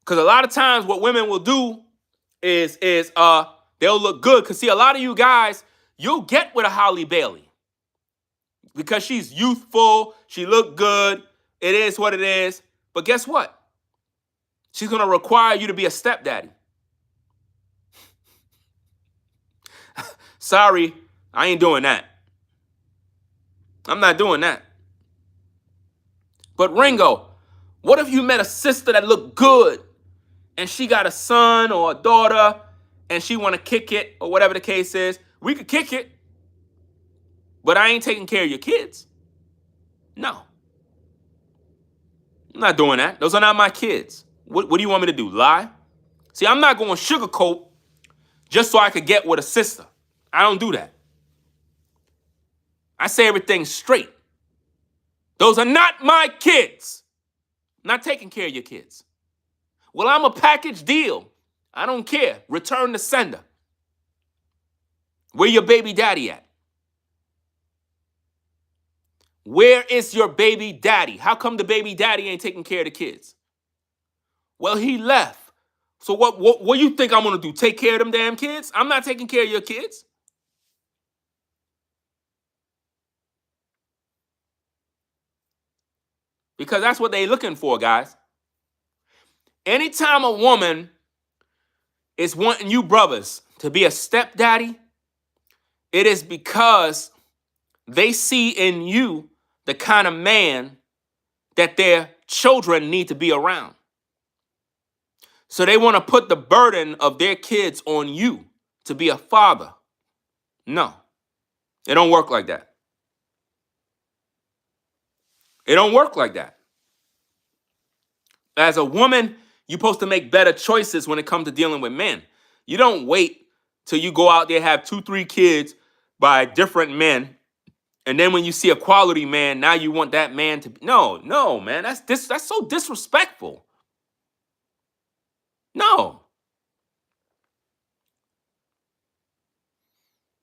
Because a lot of times what women will do is they'll look good. Because see, a lot of you guys, you'll get with a Holly Bailey. Because she's youthful, she look good, it is what it is. But guess what? She's going to require you to be a stepdaddy. Sorry, I ain't doing that. I'm not doing that. But Ringo, what if you met a sister that looked good and she got a son or a daughter and she want to kick it or whatever the case is? We could kick it, but I ain't taking care of your kids. No. I'm not doing that. Those are not my kids. What do you want me to do, lie? See, I'm not going sugarcoat just so I could get with a sister. I don't do that. I say everything straight. Those are not my kids. I'm not taking care of your kids. Well, I'm a package deal. I don't care. Return the sender. Where your baby daddy at? Where is your baby daddy? How come the baby daddy ain't taking care of the kids? Well, he left. So what you think I'm going to do? Take care of them damn kids? I'm not taking care of your kids. Because that's what they're looking for, guys. Anytime a woman is wanting you brothers to be a stepdaddy, it is because they see in you the kind of man that their children need to be around. So they want to put the burden of their kids on you to be a father, No, it don't work like that. It don't work like that. As a woman, you're supposed to make better choices when it comes to dealing with men. You don't wait till you go out there, have 2, 3 kids by different men, and then when you see a quality man, now you want that man to be. No, man. That's so disrespectful. No.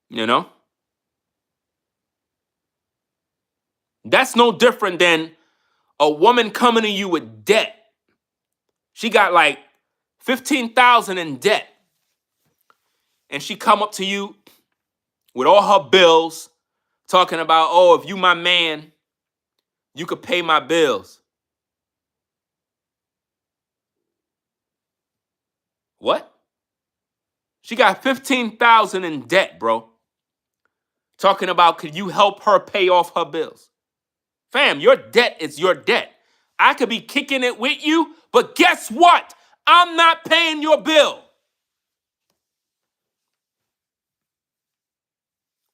You know? That's no different than a woman coming to you with debt. She got like 15,000 in debt. And she come up to you with all her bills, talking about, oh, if you my man, you could pay my bills. What? She got 15,000 in debt, bro. Talking about, could you help her pay off her bills? Fam, your debt is your debt. I could be kicking it with you, but guess what? I'm not paying your bill.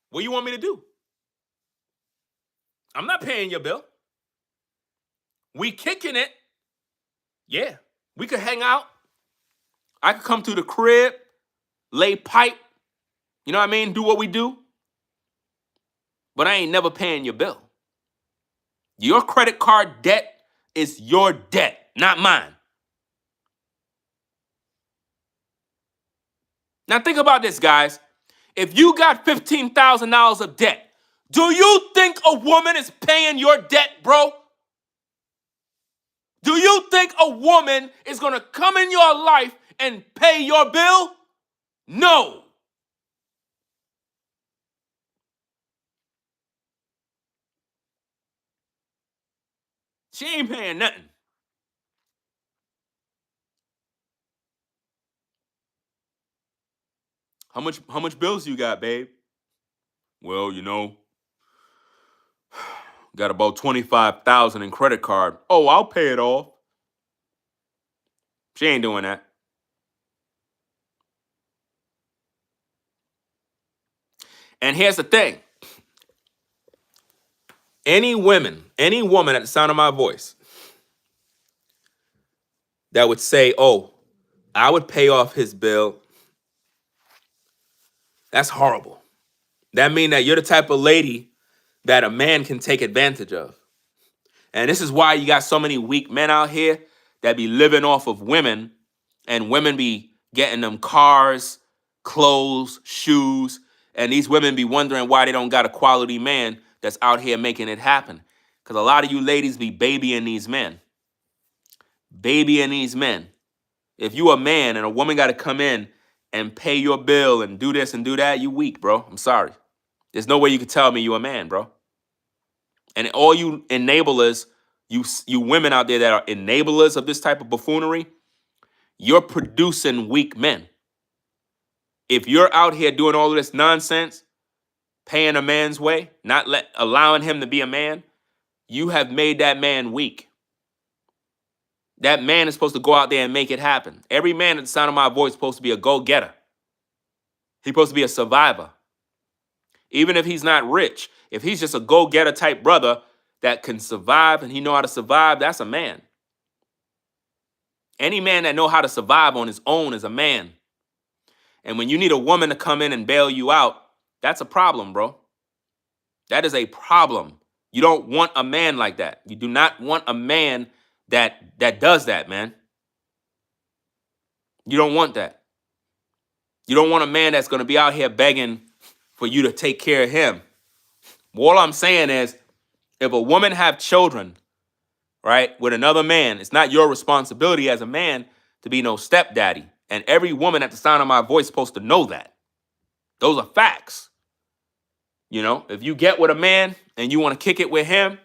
What do you want me to do? I'm not paying your bill. We kicking it. Yeah. We could hang out. I could come to the crib, lay pipe. You know what I mean? Do what we do. But I ain't never paying your bill. Your credit card debt is your debt, not mine. Now think about this, guys. If you got $15,000 of debt, do you think a woman is paying your debt, bro? Do you think a woman is going to come in your life and pay your bill? No. She ain't paying nothing. How much bills you got, babe? Well, got about 25,000 in credit card. Oh, I'll pay it off. She ain't doing that. And here's the thing. Any woman at the sound of my voice that would say, oh, I would pay off his bill, that's horrible. That means that you're the type of lady that a man can take advantage of. And this is why you got so many weak men out here that be living off of women, and women be getting them cars, clothes, shoes, and these women be wondering why they don't got a quality man that's out here making it happen. Because a lot of you ladies be babying these men. Babying these men. If you a man and a woman got to come in and pay your bill and do this and do that, you weak, bro. I'm sorry. There's no way you can tell me you a man, bro. And all you enablers, you women out there that are enablers of this type of buffoonery, you're producing weak men. If you're out here doing all of this nonsense, paying a man's way, not allowing him to be a man, you have made that man weak. That man is supposed to go out there and make it happen. Every man at the sound of my voice is supposed to be a go-getter. He's supposed to be a survivor. Even if he's not rich, if he's just a go-getter type brother that can survive and he know how to survive, that's a man. Any man that know how to survive on his own is a man. And when you need a woman to come in and bail you out, that's a problem, bro. That is a problem. You don't want a man like that. You do not want a man that does that, man. You don't want that. You don't want a man that's going to be out here begging for you to take care of him. All I'm saying is, if a woman have children, right, with another man, it's not your responsibility as a man to be no stepdaddy. And every woman at the sound of my voice is supposed to know that. Those are facts. If you get with a man and you want to kick it with him,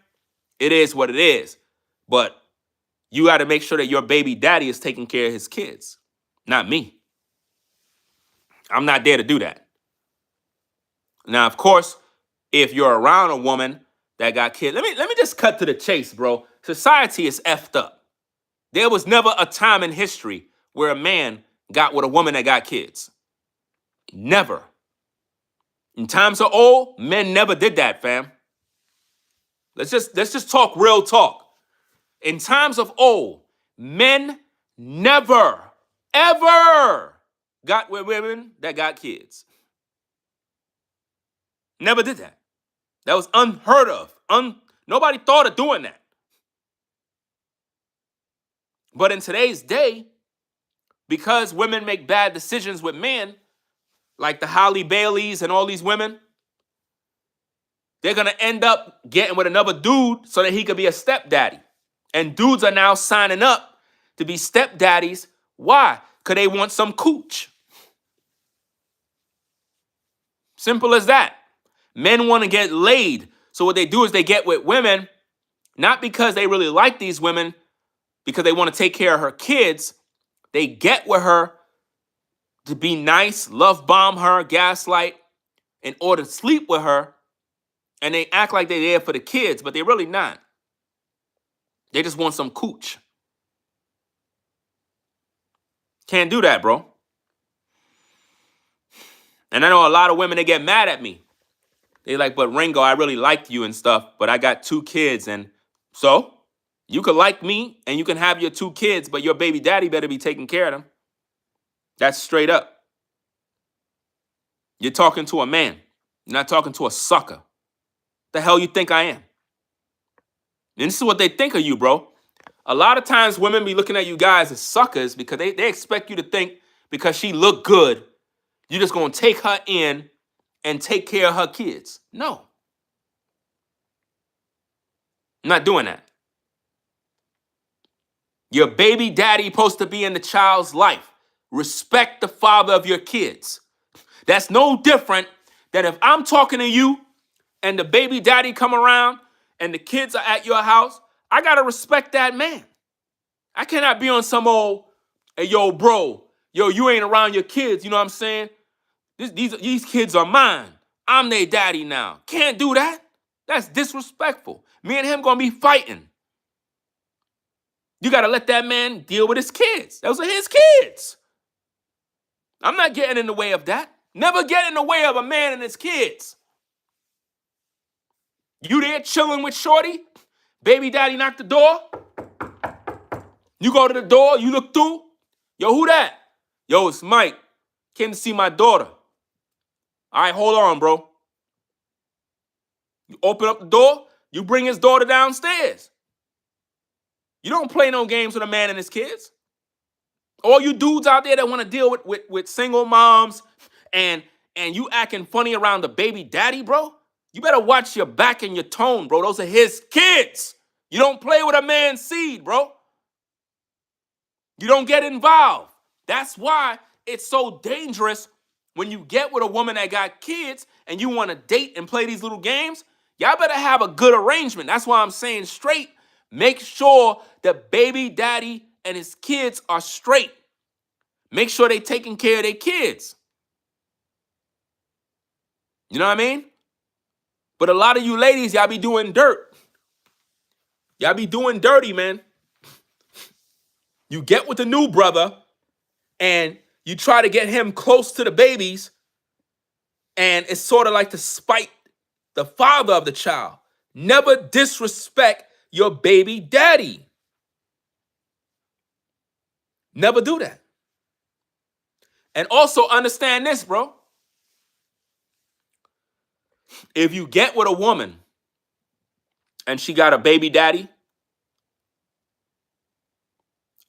it is what it is. But you got to make sure that your baby daddy is taking care of his kids, not me. I'm not there to do that. Now, of course, if you're around a woman that got kids, let me just cut to the chase, bro. Society is effed up. There was never a time in history where a man got with a woman that got kids. Never. In times of old, men never did that, fam. Let's just talk real talk. In times of old, men never, ever got with women that got kids. Never did that. That was unheard of. Nobody thought of doing that. But in today's day, because women make bad decisions with men, like the Holly Baileys and all these women, they're going to end up getting with another dude so that he could be a stepdaddy. And dudes are now signing up to be stepdaddies. Why? Because they want some cooch. Simple as that. Men want to get laid. So what they do is they get with women, not because they really like these women, because they want to take care of her kids. They get with her to be nice, love bomb her, gaslight, in order to sleep with her. And they act like they're there for the kids, but they're really not. They just want some cooch. Can't do that, bro. And I know a lot of women, they get mad at me. They like, but Ringo, I really liked you and stuff, but I got 2 kids. And so you could like me and you can have your 2 kids, but your baby daddy better be taking care of them. That's straight up. You're talking to a man. You're not talking to a sucker. The hell you think I am? And this is what they think of you, bro. A lot of times women be looking at you guys as suckers because they expect you to think because she look good, you're just going to take her in and take care of her kids. No. I'm not doing that. Your baby daddy supposed to be in the child's life. Respect the father of your kids. That's no different than if I'm talking to you and the baby daddy come around and the kids are at your house. I got to respect that man. I cannot be on some old, hey, yo, bro, yo, you ain't around your kids. You know what I'm saying? These kids are mine. I'm their daddy now. Can't do that. That's disrespectful. Me and him going to be fighting. You got to let that man deal with his kids. Those are his kids. I'm not getting in the way of that. Never get in the way of a man and his kids. You there chilling with shorty? Baby daddy knock the door. You go to the door, you look through. Yo, who that? Yo, it's Mike. Came to see my daughter. All right, hold on, bro. You open up the door, you bring his daughter downstairs. You don't play no games with a man and his kids. All you dudes out there that want to deal with single moms and you acting funny around the baby daddy, bro, you better watch your back and your tone, bro. Those are his kids. You don't play with a man's seed, bro. You don't get involved. That's why it's so dangerous when you get with a woman that got kids and you want to date and play these little games. Y'all better have a good arrangement. That's why I'm saying straight. Make sure that baby daddy and his kids are straight. Make sure they taking care of their kids. You know what I mean? But a lot of you ladies, y'all be doing dirt. Y'all be doing dirty, man. You get with the new brother and you try to get him close to the babies, and it's sort of like to spite the father of the child. Never disrespect your baby daddy. Never do that. And also understand this, bro. If you get with a woman and she got a baby daddy,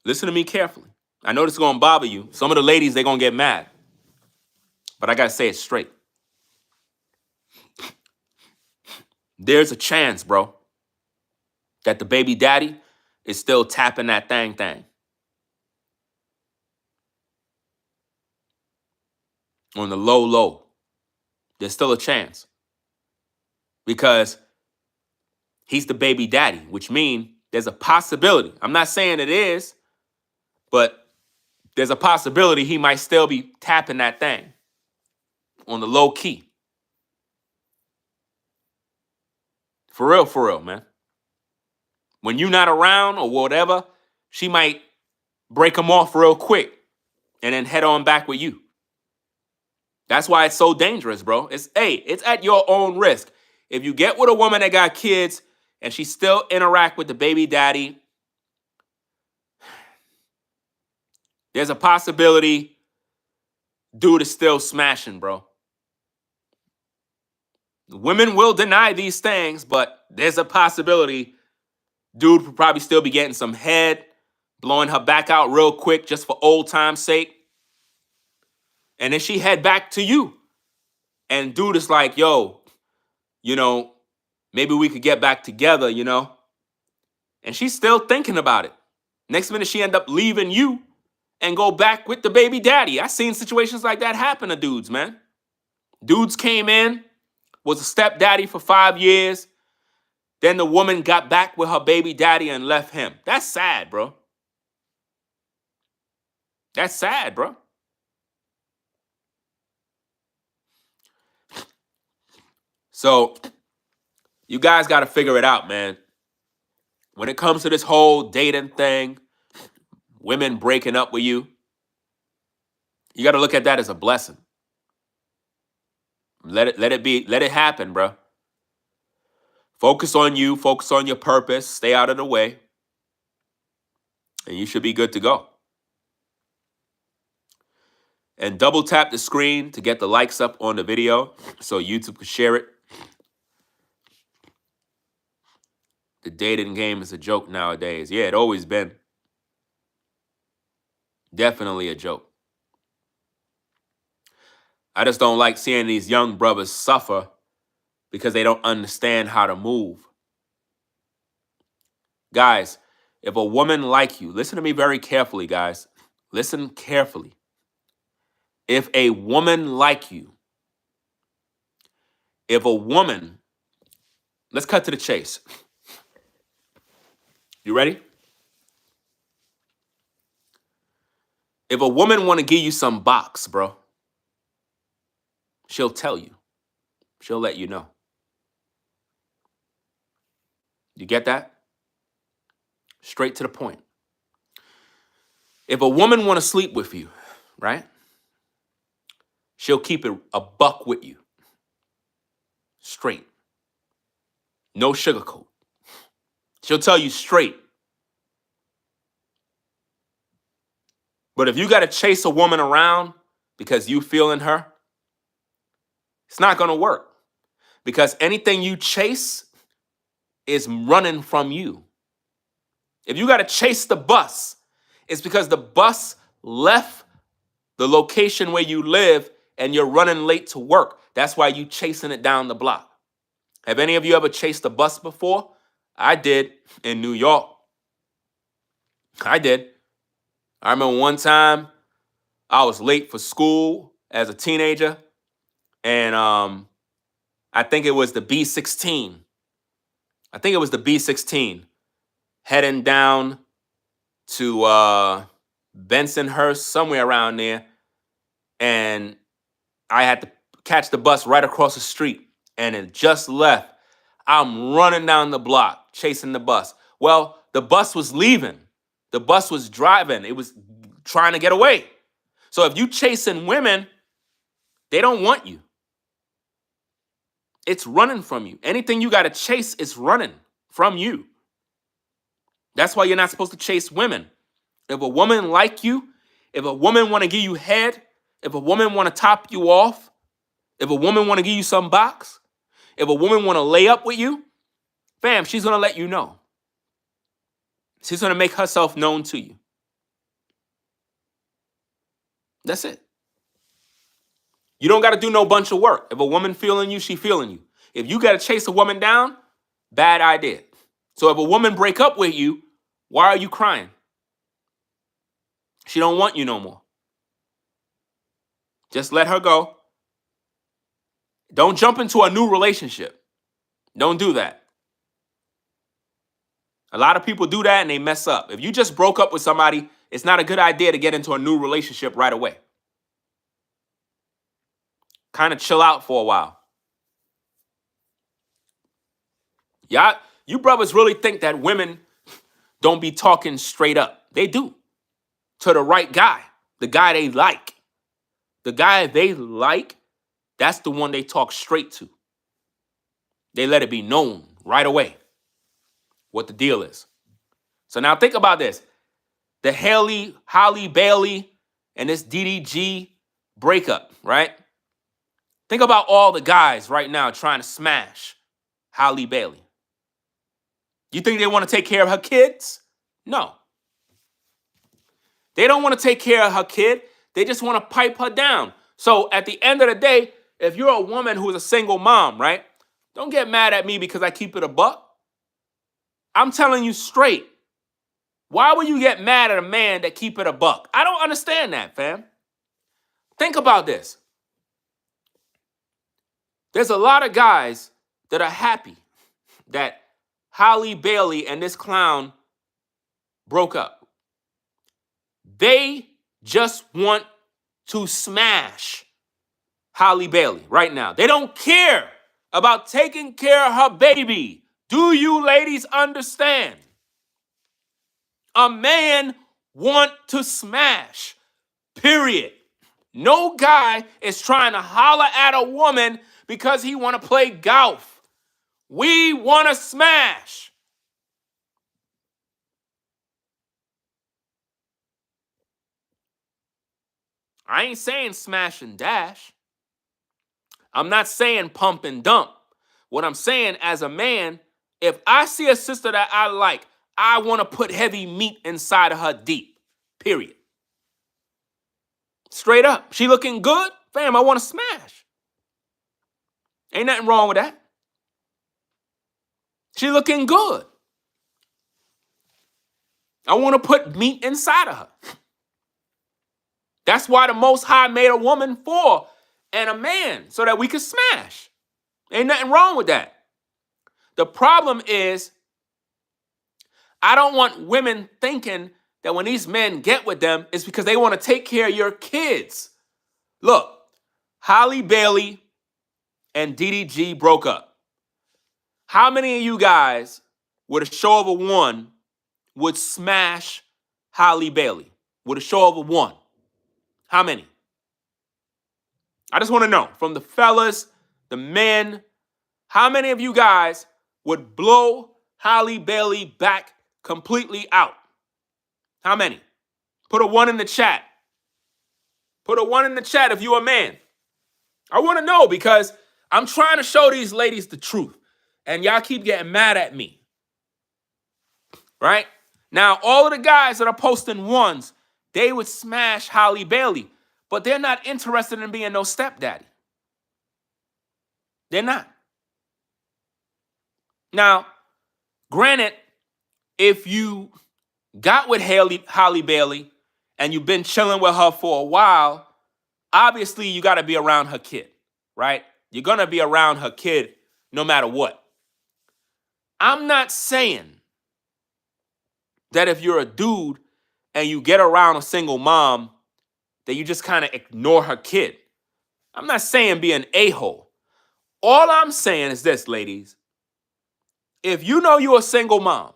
listen to me carefully. I know this is going to bother you. Some of the ladies, they're going to get mad. But I got to say it straight. There's a chance, bro, that the baby daddy is still tapping that thing. On the low. There's still a chance. Because he's the baby daddy, which means there's a possibility. I'm not saying it is, but there's a possibility he might still be tapping that thing on the low key. For real, man. When you're not around or whatever, she might break him off real quick and then head on back with you. That's why it's so dangerous, bro. It's at your own risk. If you get with a woman that got kids and she still interact with the baby daddy, there's a possibility dude is still smashing, bro. Women will deny these things, but there's a possibility dude would probably still be getting some head, blowing her back out real quick just for old time's sake. And then she head back to you. And dude is like, yo, maybe we could get back together, And she's still thinking about it. Next minute, she end up leaving you and go back with the baby daddy. I seen situations like that happen to dudes, man. Dudes came in, was a stepdaddy for 5 years. Then the woman got back with her baby daddy and left him. That's sad, bro. That's sad, bro. So you guys got to figure it out, man. When it comes to this whole dating thing, women breaking up with you, you got to look at that as a blessing. Let it happen, bro. Focus on you, focus on your purpose, stay out of the way, and you should be good to go. And double tap the screen to get the likes up on the video so YouTube can share it. The dating game is a joke nowadays. Yeah, it always been. Definitely a joke. I just don't like seeing these young brothers suffer because they don't understand how to move. Guys, if a woman like you, listen to me very carefully, guys. Listen carefully. If a woman like you, let's cut to the chase. You ready? If a woman want to give you some box, bro, she'll tell you. She'll let you know. You get that? Straight to the point. If a woman want to sleep with you, right? She'll keep it a buck with you. Straight. No sugarcoat. She'll tell you straight. But if you got to chase a woman around because you feeling her, it's not going to work. Because anything you chase is running from you. If you got to chase the bus, it's because the bus left the location where you live and you're running late to work. That's why you chasing it down the block. Have any of you ever chased a bus before? I did in New York. I did. I remember one time I was late for school as a teenager, and I think it was the B16. Heading down to Bensonhurst, somewhere around there, and I had to catch the bus right across the street, and it just left. I'm running down the block, chasing the bus. Well, the bus was leaving. The bus was driving. It was trying to get away. So if you chasing women, they don't want you. It's running from you. Anything you got to chase is running from you. That's why you're not supposed to chase women. If a woman like you, if a woman want to give you head, if a woman want to top you off, if a woman want to give you some box, if a woman want to lay up with you, fam, she's going to let you know. She's going to make herself known to you. That's it. You don't got to do no bunch of work. If a woman feeling you, she feeling you. If you got to chase a woman down, bad idea. So if a woman break up with you, why are you crying? She don't want you no more. Just let her go. Don't jump into a new relationship. Don't do that. A lot of people do that and they mess up. If you just broke up with somebody, it's not a good idea to get into a new relationship right away. Kind of chill out for a while. Y'all, you brothers really think that women don't be talking straight up. They do. To the right guy. The guy they like. The guy they like That's the one they talk straight to. They let it be known right away what the deal is. So now think about this. The Halle Bailey and this DDG breakup, right? Think about all the guys right now trying to smash Halle Bailey. You think they want to take care of her kids? No. They don't want to take care of her kid. They just want to pipe her down. So at the end of the day, if you're a woman who is a single mom, right? Don't get mad at me because I keep it a buck. I'm telling you straight. Why would you get mad at a man that keep it a buck? I don't understand that, fam. Think about this. There's a lot of guys that are happy that Halle Bailey and this clown broke up. They just want to smash Halle Bailey right now. They don't care about taking care of her baby. Do you ladies understand? A man want to smash, period. No guy is trying to holler at a woman because he want to play golf. We want to smash. I ain't saying smash and dash. I'm not saying pump and dump. What I'm saying as a man, if I see a sister that I like, I want to put heavy meat inside of her deep, period. Straight up. She looking good? Fam, I want to smash. Ain't nothing wrong with that. She looking good. I want to put meat inside of her. That's why the Most High made a woman for and a man, so that we could smash. Ain't nothing wrong with that. The problem is, I don't want women thinking that when these men get with them, it's because they want to take care of your kids. Look, Halle Bailey and DDG broke up. How many of you guys, with a show of a one, would smash Halle Bailey? With a show of a one. How many? I just want to know, from the fellas, the men, how many of you guys would blow Halle Bailey back completely out? How many? Put a one in the chat. Put a one in the chat if you're a man. I want to know because I'm trying to show these ladies the truth. And y'all keep getting mad at me. Right? Now, all of the guys that are posting ones, they would smash Halle Bailey. But they're not interested in being no stepdaddy. They're not. Now, granted, if you got with Halle Bailey and you've been chilling with her for a while, obviously you got to be around her kid, right? You're going to be around her kid no matter what. I'm not saying that if you're a dude and you get around a single mom, that you just kind of ignore her kid. I'm not saying be an a-hole. All I'm saying is this, ladies. If you know you're a single mom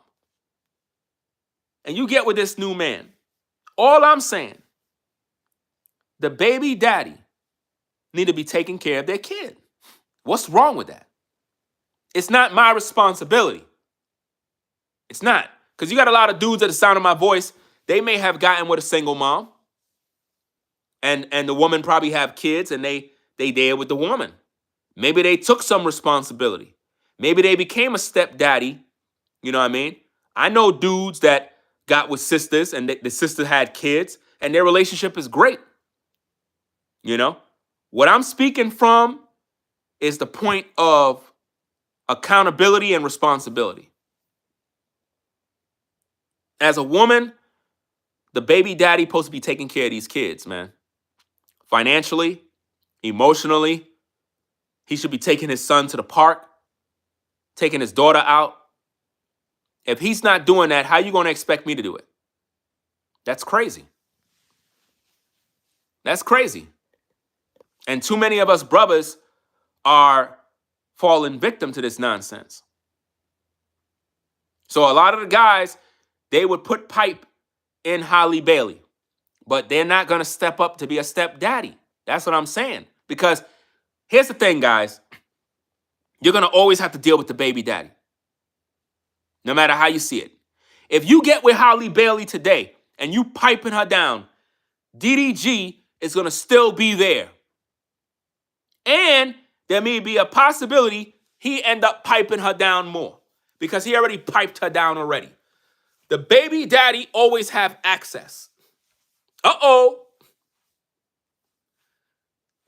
and you get with this new man, all I'm saying, the baby daddy need to be taking care of their kid. What's wrong with that? It's not my responsibility. It's not. Because you got a lot of dudes at the sound of my voice, they may have gotten with a single mom. And the woman probably have kids and they there with the woman. Maybe they took some responsibility. Maybe they became a stepdaddy. You know what I mean? I know dudes that got with sisters and the sister had kids and their relationship is great. You know? What I'm speaking from is the point of accountability and responsibility. As a woman, the baby daddy supposed to be taking care of these kids, man. Financially, emotionally, he should be taking his son to the park, taking his daughter out. If he's not doing that, how are you going to expect me to do it? That's crazy. That's crazy. And too many of us brothers are falling victim to this nonsense. So a lot of the guys, they would put pipe in Halle Bailey, but they're not going to step up to be a stepdaddy. That's what I'm saying. Because Here's the thing, guys. You're going to always have to deal with the baby daddy, no matter how you see it. If you get with Holly Bailey today and you piping her down, DDG is going to still be there. And there may be a possibility he end up piping her down more because he already piped her down already. The baby daddy always have access. Uh-oh.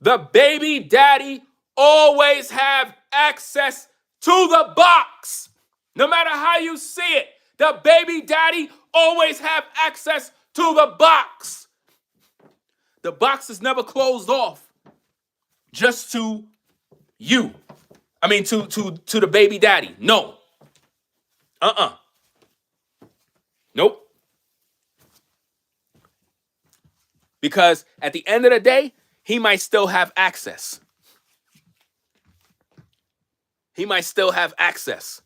The baby daddy always have access to the box. No matter how you see it, the baby daddy always have access to the box. The box is never closed off just to you. I mean, to the baby daddy. No. Nope. Because at the end of the day, he might still have access. He might still have access.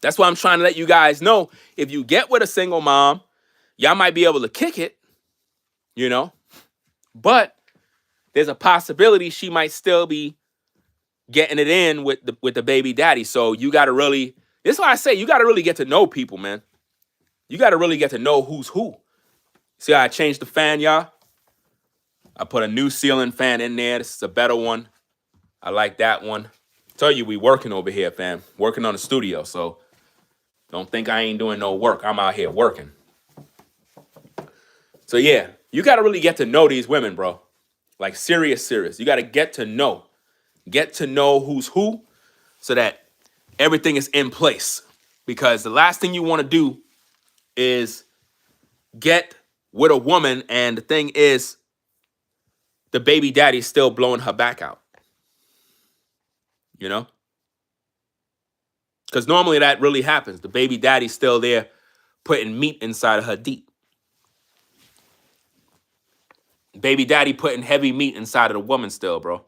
That's why I'm trying to let you guys know, if you get with a single mom, y'all might be able to kick it, you know, but there's a possibility she might still be getting it in with the baby daddy. So you got to really, this is why I say you got to really get to know people, man. You got to really get to know who's who. See how I changed the fan, y'all? I put a new ceiling fan in there. This is a better one. I like that one. Tell you, we working over here, fam. Working on the studio, so don't think I ain't doing no work. I'm out here working. So yeah, you got to really get to know these women, bro. Like serious. You got to get to know who's who so that everything is in place. Because the last thing you want to do is get with a woman and the thing is the baby daddy's still blowing her back out. You know? Because normally that really happens. The baby daddy's still there putting meat inside of her deep. Baby daddy putting heavy meat inside of the woman still, bro.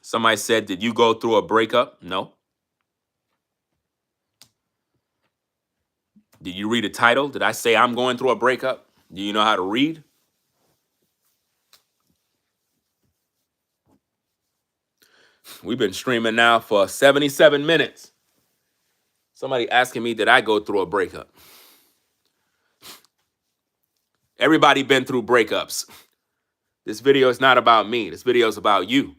Somebody said, did you go through a breakup? No. Did you read the title? Did I say I'm going through a breakup? Do you know how to read? We've been streaming now for 77 minutes. Somebody asking me, did I go through a breakup? Everybody been through breakups. This video is not about me. This video is about you.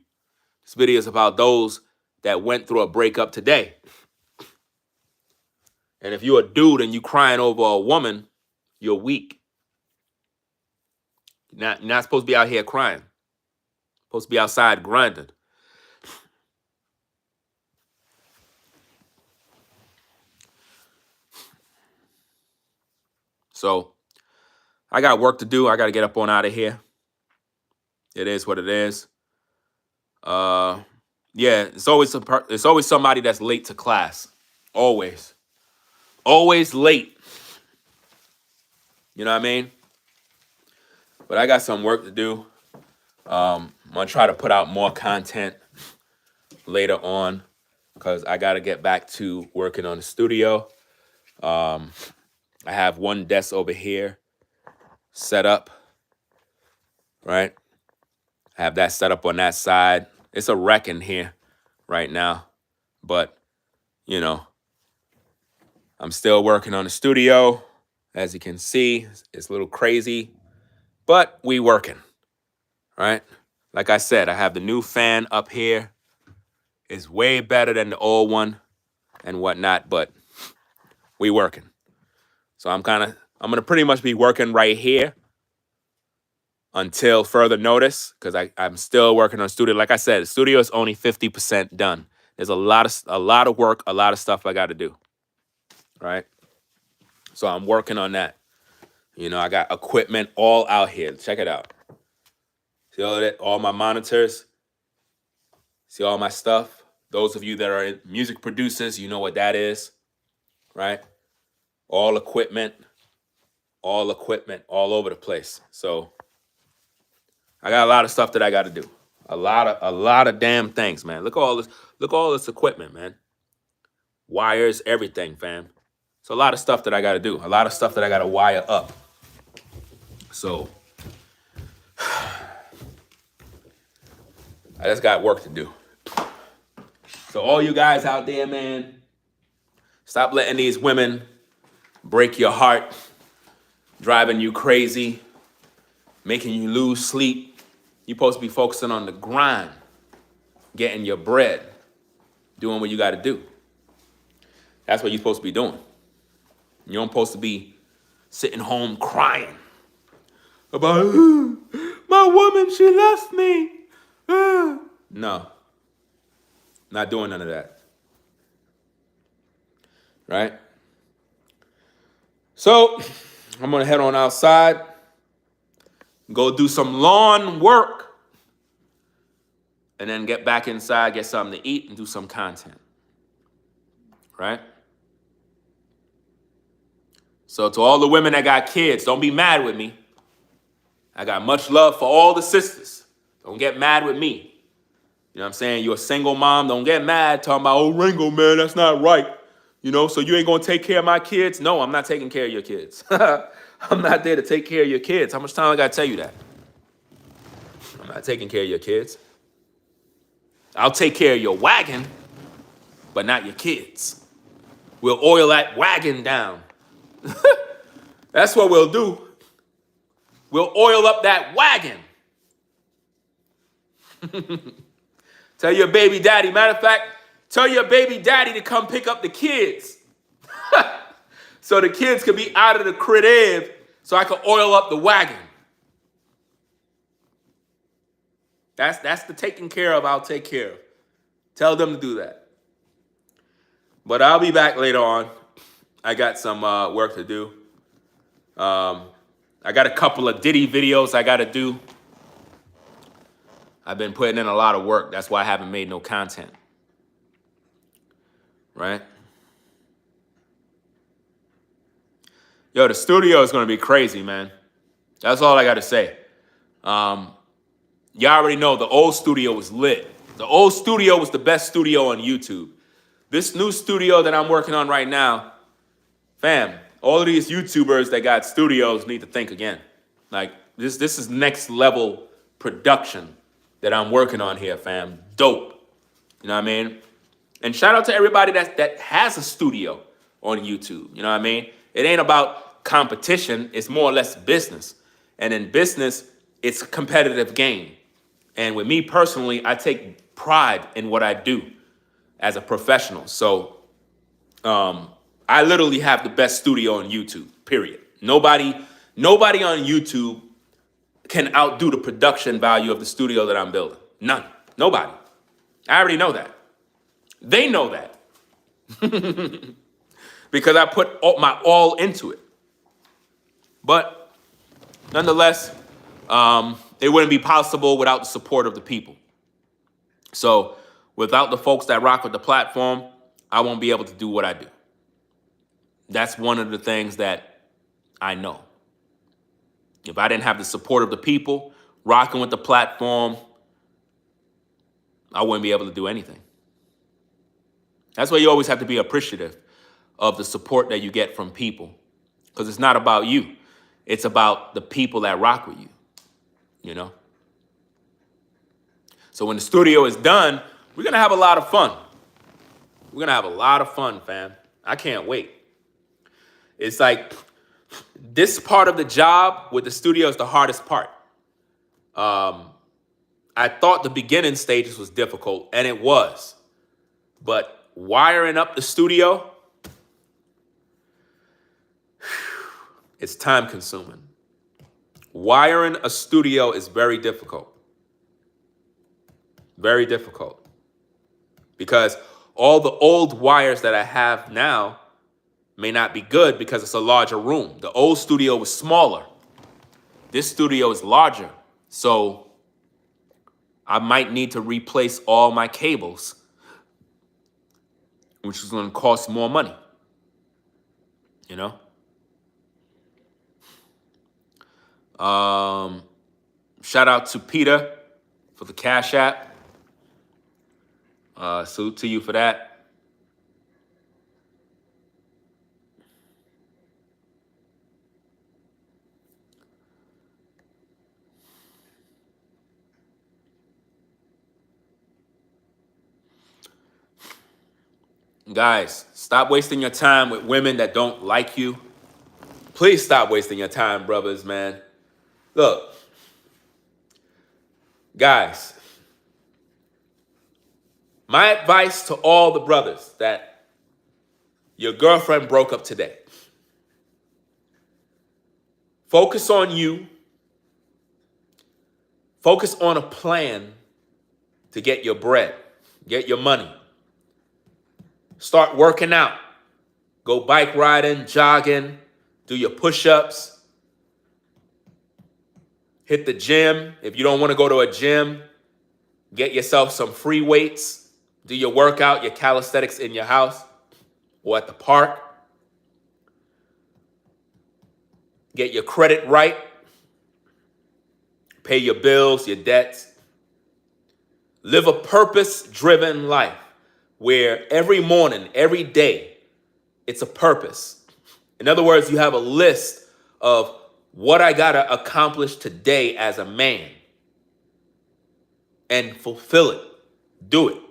This video is about those that went through a breakup today. And if you're a dude and you crying over a woman, you're weak. You're not supposed to be out here crying. You're supposed to be outside grinding. So I got work to do. I got to get up on out of here. It is what it is. Yeah, it's always somebody that's late to class. Always late. You know what I mean? But I got some work to do. I'm gonna try to put out more content later on because I gotta get back to working on the studio. I have one desk over here set up, right? I have that set up on that side. It's a wreck in here right now, but you know, I'm still working on the studio. As you can see, it's a little crazy, but we working, right? Like I said, I have the new fan up here. It's way better than the old one and whatnot, but we working. So I'm gonna pretty much be working right here until further notice, because I'm still working on the studio. Like I said, the studio is only 50% done. There's a lot of work, a lot of stuff I got to do, right? So I'm working on that. You know, I got equipment all out here. Check it out. See all that? All my monitors. See all my stuff. Those of you that are music producers, you know what that is, right? All equipment all over the place. So I got a lot of stuff that I got to do. A lot of damn things, man. Look at all this equipment, man. Wires, everything, fam. It's a lot of stuff that I got to do. A lot of stuff that I got to wire up. So I just got work to do. So all you guys out there, man, stop letting these women break your heart, driving you crazy, making you lose sleep. You're supposed to be focusing on the grind, getting your bread, doing what you got to do. That's what you're supposed to be doing. You don't supposed to be sitting home crying about, my woman, she left me. No, not doing none of that. Right? So I'm going to head on outside, go do some lawn work, and then get back inside, get something to eat, and do some content. Right? So to all the women that got kids, don't be mad with me. I got much love for all the sisters. Don't get mad with me. You know what I'm saying? You're a single mom. Don't get mad talking about, oh, Ringo, man, that's not right. You know, so you ain't going to take care of my kids? No, I'm not taking care of your kids. I'm not there to take care of your kids. How much time I got to tell you that? I'm not taking care of your kids. I'll take care of your wagon, but not your kids. We'll oil that wagon down. That's what we'll do. We'll oil up that wagon. Tell your baby daddy, matter of fact, tell your baby daddy to come pick up the kids. So the kids could be out of the crib so I could oil up the wagon. That's the taking care of, I'll take care of. Tell them to do that. But I'll be back later on. I got some work to do. I got a couple of Diddy videos I got to do. I've been putting in a lot of work. That's why I haven't made no content. Right? Yo, the studio is going to be crazy, man. That's all I got to say. Y'all already know the old studio was lit. The old studio was the best studio on YouTube. This new studio that I'm working on right now, fam, all of these YouTubers that got studios need to think again. Like, this is next level production that I'm working on here, fam. Dope. You know what I mean? And shout out to everybody that has a studio on YouTube. You know what I mean? It ain't about competition. It's more or less business. And in business, it's a competitive game. And with me personally, I take pride in what I do as a professional. So I literally have the best studio on YouTube, period. Nobody on YouTube can outdo the production value of the studio that I'm building. None. Nobody. I already know that. They know that. Because I put my all into it. But nonetheless, it wouldn't be possible without the support of the people. So without the folks that rock with the platform, I won't be able to do what I do. That's one of the things that I know. If I didn't have the support of the people rocking with the platform, I wouldn't be able to do anything. That's why you always have to be appreciative of the support that you get from people. Because it's not about you. It's about the people that rock with you. You know? So when the studio is done, we're going to have a lot of fun. We're going to have a lot of fun, fam. I can't wait. It's like this part of the job with the studio is the hardest part. I thought the beginning stages was difficult, and it was. But wiring up the studio, it's time consuming. Wiring a studio is very difficult. Very difficult. Because all the old wires that I have now may not be good because it's a larger room. The old studio was smaller. This studio is larger. So I might need to replace all my cables, which is going to cost more money. You know? Shout out to Peter for the Cash App. Salute to you for that. Guys, stop wasting your time with women that don't like you. Please stop wasting your time, brothers, man. Look, guys, my advice to all the brothers that your girlfriend broke up today: focus on you. Focus on a plan to get your bread, get your money. Start working out. Go bike riding, jogging, do your push-ups. Hit the gym. If you don't want to go to a gym, get yourself some free weights. Do your workout, your calisthenics in your house or at the park. Get your credit right. Pay your bills, your debts. Live a purpose-driven life where every morning, every day, it's a purpose. In other words, you have a list of what I got to accomplish today as a man and fulfill it. Do it.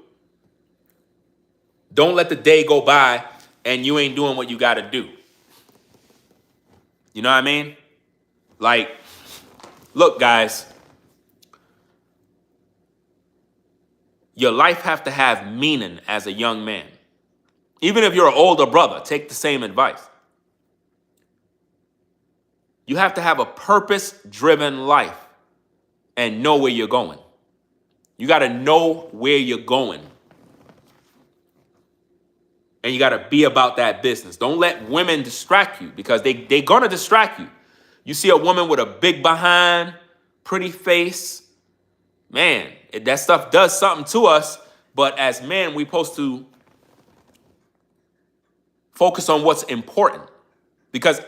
Don't let the day go by and you ain't doing what you got to do. You know what I mean? Like, look, guys, your life have to have meaning as a young man. Even if you're an older brother, take the same advice. You have to have a purpose-driven life and know where you're going. You got to know where you're going. And you got to be about that business. Don't let women distract you, because they're going to distract you. You see a woman with a big behind, pretty face, man, that stuff does something to us. But as men, we're supposed to focus on what's important. Because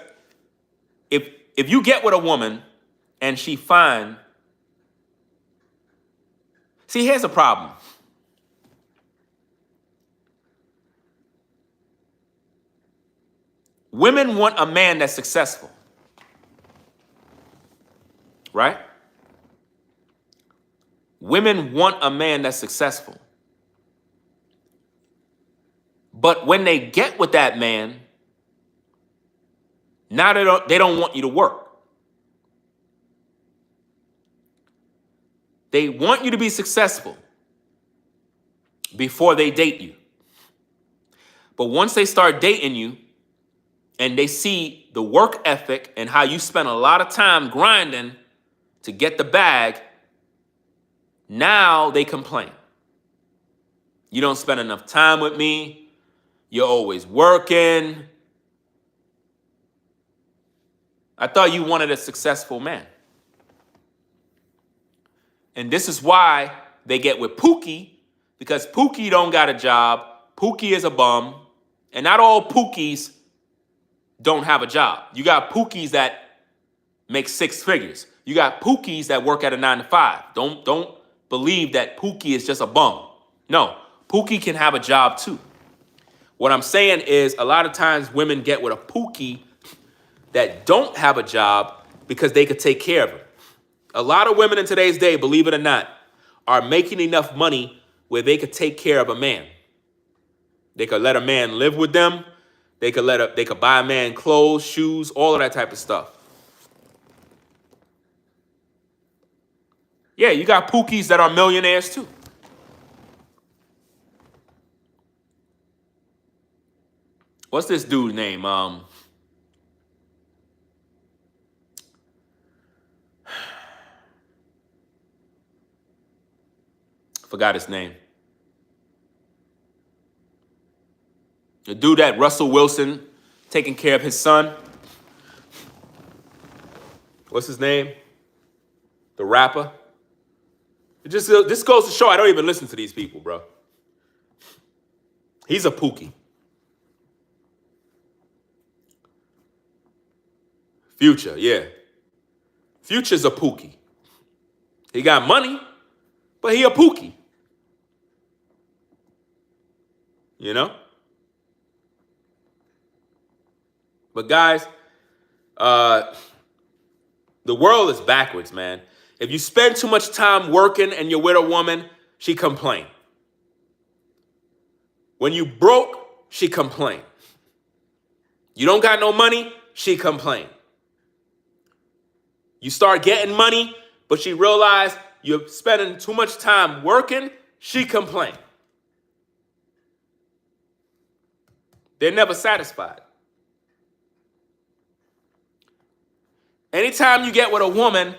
if you get with a woman and she fine, see, here's a problem. Women want a man that's successful, right? Women want a man that's successful. But when they get with that man, now they don't want you to work. They want you to be successful before they date you. But once they start dating you and they see the work ethic and how you spend a lot of time grinding to get the bag, now they complain. You don't spend enough time with me. You're always working. I thought you wanted a successful man. And this is why they get with Pookie, because Pookie don't got a job. Pookie is a bum. And not all Pookies don't have a job. You got Pookies that make 6 figures. You got Pookies that work at a 9 to 5. Don't believe that Pookie is just a bum. No, Pookie can have a job too. What I'm saying is, a lot of times women get with a Pookie that don't have a job because they could take care of him. A lot of women in today's day, believe it or not, are making enough money where they could take care of a man. They could let a man live with them. They could buy a man clothes, shoes, all of that type of stuff. Yeah, you got Pookies that are millionaires too. What's this dude's name? Forgot his name. The dude that Russell Wilson taking care of his son. What's his name? The rapper. This goes to show I don't even listen to these people, bro. He's a Pookie. Future, yeah. Future's a Pookie. He got money, but he a Pookie. You know? But guys, the world is backwards, man. If you spend too much time working and you're with a woman, she complains. When you broke, she complain. You don't got no money, she complain. You start getting money, but she realize you're spending too much time working, she complain. They're never satisfied. Anytime you get with a woman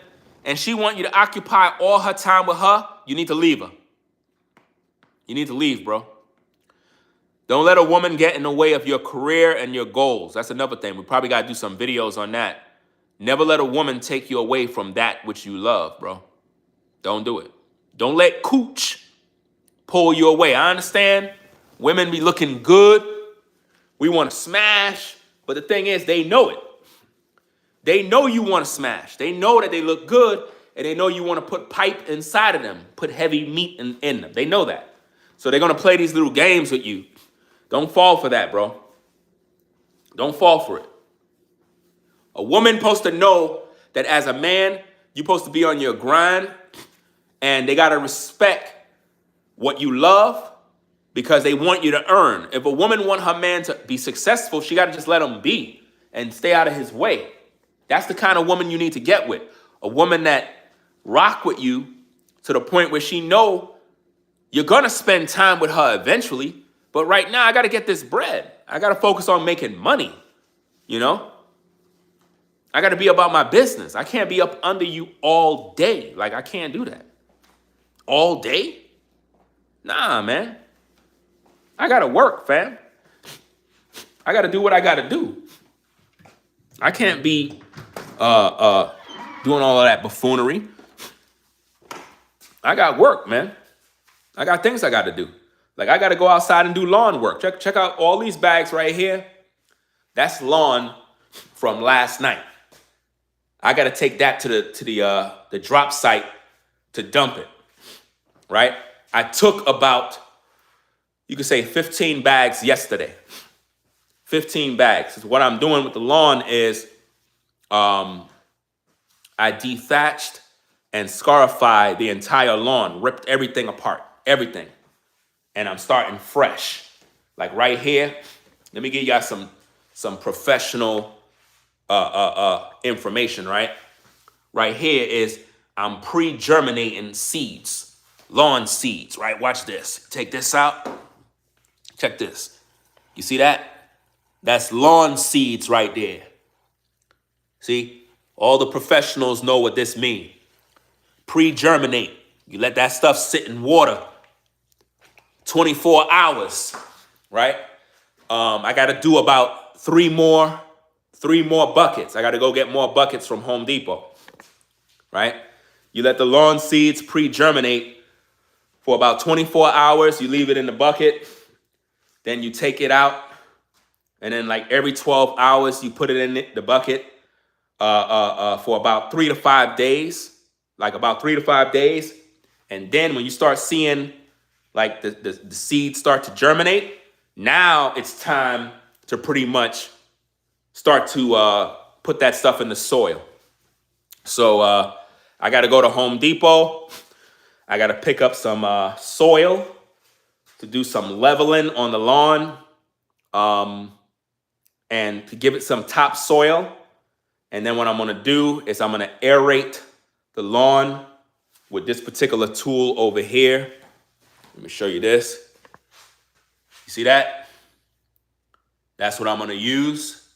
and she want you to occupy all her time with her, you need to leave her. You need to leave, bro. Don't let a woman get in the way of your career and your goals. That's another thing. We probably got to do some videos on that. Never let a woman take you away from that which you love, bro. Don't do it. Don't let cooch pull you away. I understand women be looking good. We want to smash. But the thing is, they know it. They know you want to smash. They know that they look good, and they know you want to put pipe inside of them, put heavy meat in them. They know that. So they're going to play these little games with you. Don't fall for that, bro. Don't fall for it. A woman supposed to know that as a man, you're supposed to be on your grind, and they got to respect what you love because they want you to earn. If a woman want her man to be successful, she got to just let him be and stay out of his way. That's the kind of woman you need to get with. A woman that rock with you to the point where she know you're going to spend time with her eventually. But right now, I got to get this bread. I got to focus on making money, you know? I got to be about my business. I can't be up under you all day. Like, I can't do that. All day? Nah, man. I got to work, fam. I got to do what I got to do. I can't be doing all of that buffoonery. I got work, man. I got things I got to do. Like, I got to go outside and do lawn work. Check out all these bags right here. That's lawn from last night. I got to take that to the drop site to dump it, right? I took about, you could say 15 bags yesterday. 15 bags. So what I'm doing with the lawn is I dethatched and scarified the entire lawn, ripped everything apart, everything. And I'm starting fresh. Like right here, let me give y'all some professional information, right? Right here is I'm pre-germinating seeds, lawn seeds, right? Watch this. Take this out. Check this. You see that? That's lawn seeds right there. See? All the professionals know what this means. Pre-germinate. You let that stuff sit in water 24 hours, right? I got to do about three more buckets. I got to go get more buckets from Home Depot, right? You let the lawn seeds pre-germinate for about 24 hours. You leave it in the bucket. Then you take it out. And then like every 12 hours, you put it in the bucket for about 3 to 5 days. Like about 3 to 5 days. And then when you start seeing like the seeds start to germinate, now it's time to pretty much start to put that stuff in the soil. So I got to go to Home Depot. I got to pick up some soil to do some leveling on the lawn and to give it some topsoil. And then what I'm going to do is I'm going to aerate the lawn with this particular tool over here. Let me show you this. You see that? That's what I'm going to use,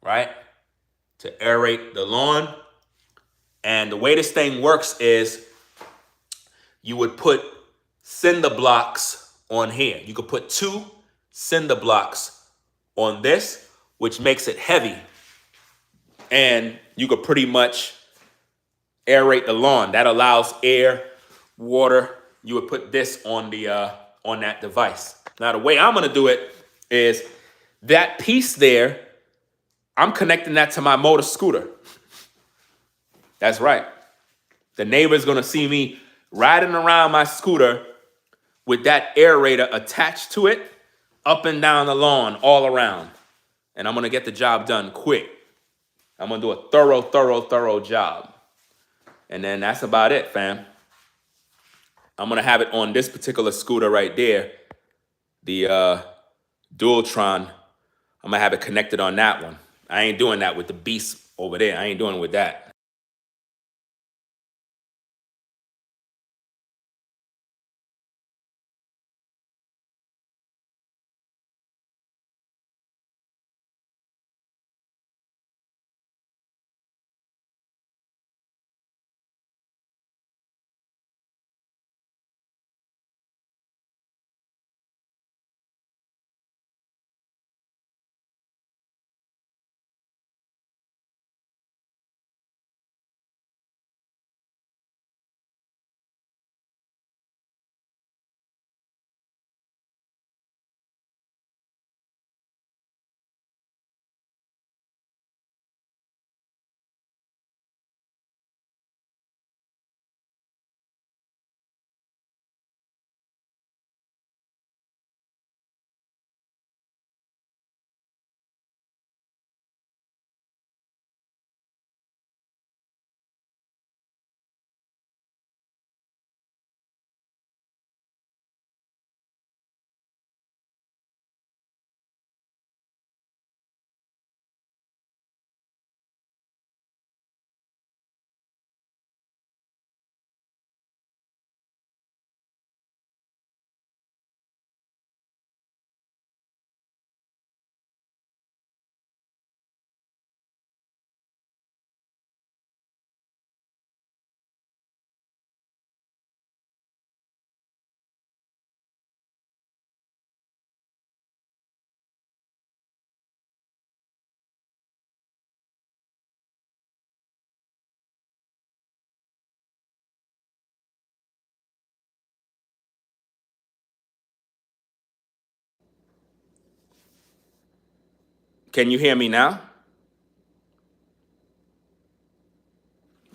right, to aerate the lawn. And the way this thing works is you would put cinder blocks on here. You could put 2 cinder blocks on this, which makes it heavy. And you could pretty much aerate the lawn. That allows air, water. You would put this on that device. Now, the way I'm going to do it is that piece there, I'm connecting that to my motor scooter. That's right. The neighbor's going to see me riding around my scooter with that aerator attached to it, up and down the lawn, all around. And I'm going to get the job done quick. I'm going to do a thorough job. And then that's about it, fam. I'm going to have it on this particular scooter right there. The Dualtron, I'm gonna have it connected on that one. I ain't doing that with the beast over there. I ain't doing it with that. Can you hear me now?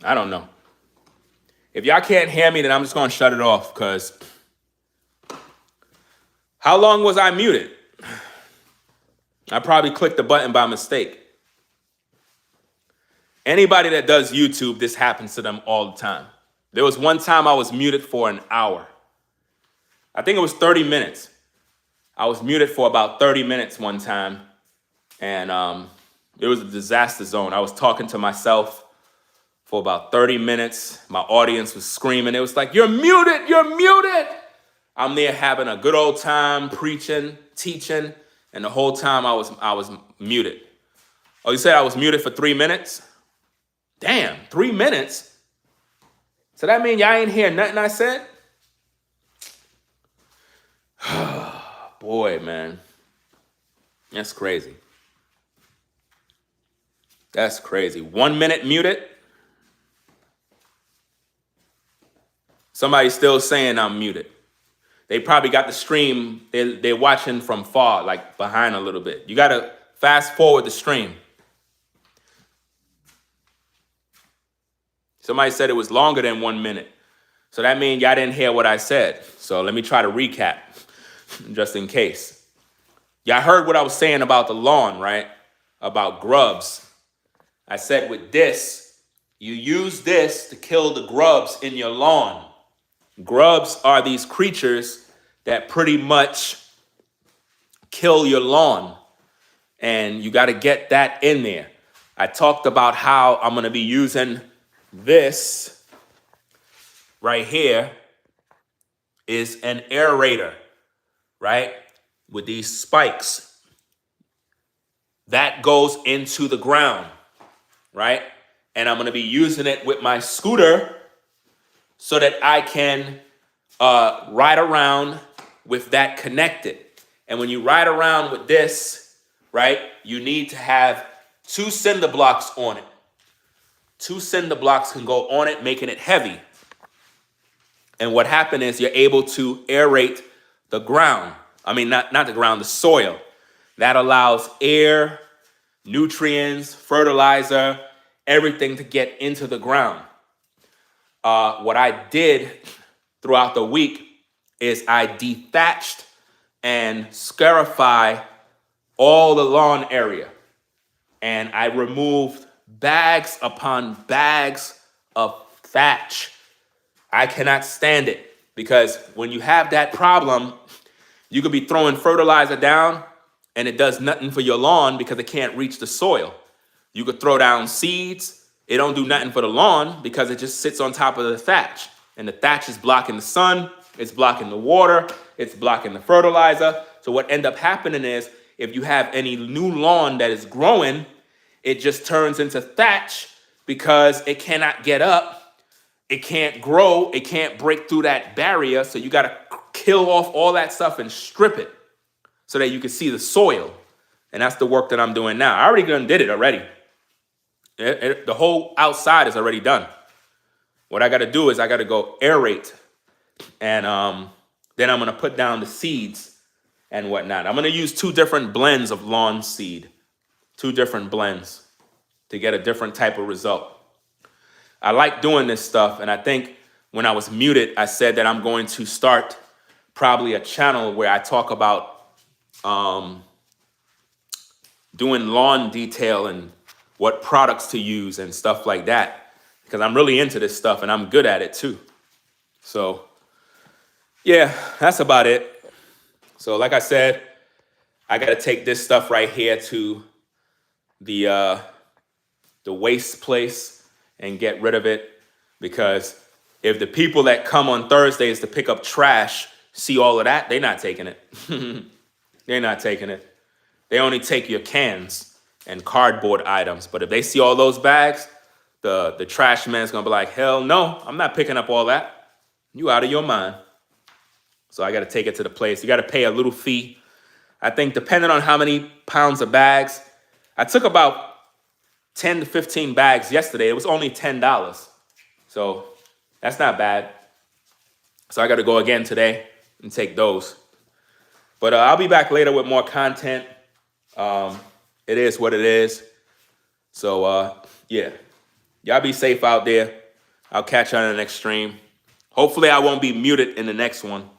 I don't know. If y'all can't hear me, then I'm just gonna shut it off, because how long was I muted? I probably clicked the button by mistake. Anybody that does YouTube, this happens to them all the time. There was one time I was muted for an hour. I think it was 30 minutes. I was muted for about 30 minutes one time, and it was a disaster zone. I was talking to myself for about 30 minutes. My audience was screaming. It was like, "You're muted, you're muted." I'm there having a good old time, preaching, teaching, and the whole time I was muted. Oh, you said I was muted for 3 minutes? Damn, 3 minutes? So that mean y'all ain't hear nothing I said? Boy, man. That's crazy. That's crazy. 1 minute muted? Somebody's still saying I'm muted. They probably got the stream. They're watching from far, like behind a little bit. You got to fast forward the stream. Somebody said it was longer than 1 minute. So that means y'all didn't hear what I said. So let me try to recap, just in case. Y'all heard what I was saying about the lawn, right? About grubs. I said with this, you use this to kill the grubs in your lawn. Grubs are these creatures that pretty much kill your lawn. And you got to get that in there. I talked about how I'm going to be using this right here is an aerator, right? With these spikes. That goes into the ground, right? And I'm going to be using it with my scooter so that I can ride around with that connected. And when you ride around with this, right, you need to have 2 cinder blocks on it. 2 cinder blocks can go on it, making it heavy. And what happened is you're able to aerate the ground. I mean, not the ground, the soil. That allows air, nutrients, fertilizer, everything to get into the ground. What I did throughout the week is I dethatched and scarified all the lawn area. And I removed bags upon bags of thatch. I cannot stand it, because when you have that problem, you could be throwing fertilizer down and it does nothing for your lawn because it can't reach the soil. You could throw down seeds. It don't do nothing for the lawn because it just sits on top of the thatch. And the thatch is blocking the sun, it's blocking the water, it's blocking the fertilizer. So what end up happening is if you have any new lawn that is growing, it just turns into thatch because it cannot get up, it can't grow, it can't break through that barrier. So you got to kill off all that stuff and strip it so that you can see the soil. And that's the work that I'm doing now. I already did it already. The whole outside is already done. What I got to do is I got to go aerate, and then I'm going to put down the seeds and whatnot. I'm going to use 2 different blends of lawn seed, 2 different blends to get a different type of result. I like doing this stuff, and I think when I was muted, I said that I'm going to start probably a channel where I talk about doing lawn detail and what products to use and stuff like that, because I'm really into this stuff and I'm good at it too. So yeah, that's about it. So like I said, I got to take this stuff right here to the waste place and get rid of it, because if the people that come on Thursdays to pick up trash see all of that, they're not taking it. They're not taking it. They only take your cans and cardboard items. But if they see all those bags, the trash man's gonna be like, hell no, I'm not picking up all that. You out of your mind. So I gotta take it to the place. You gotta pay a little fee. I think depending on how many pounds of bags, I took about 10 to 15 bags yesterday. It was only $10. So that's not bad. So I gotta go again today and take those. But I'll be back later with more content. It is what it is. So, yeah. Y'all be safe out there. I'll catch you on the next stream. Hopefully I won't be muted in the next one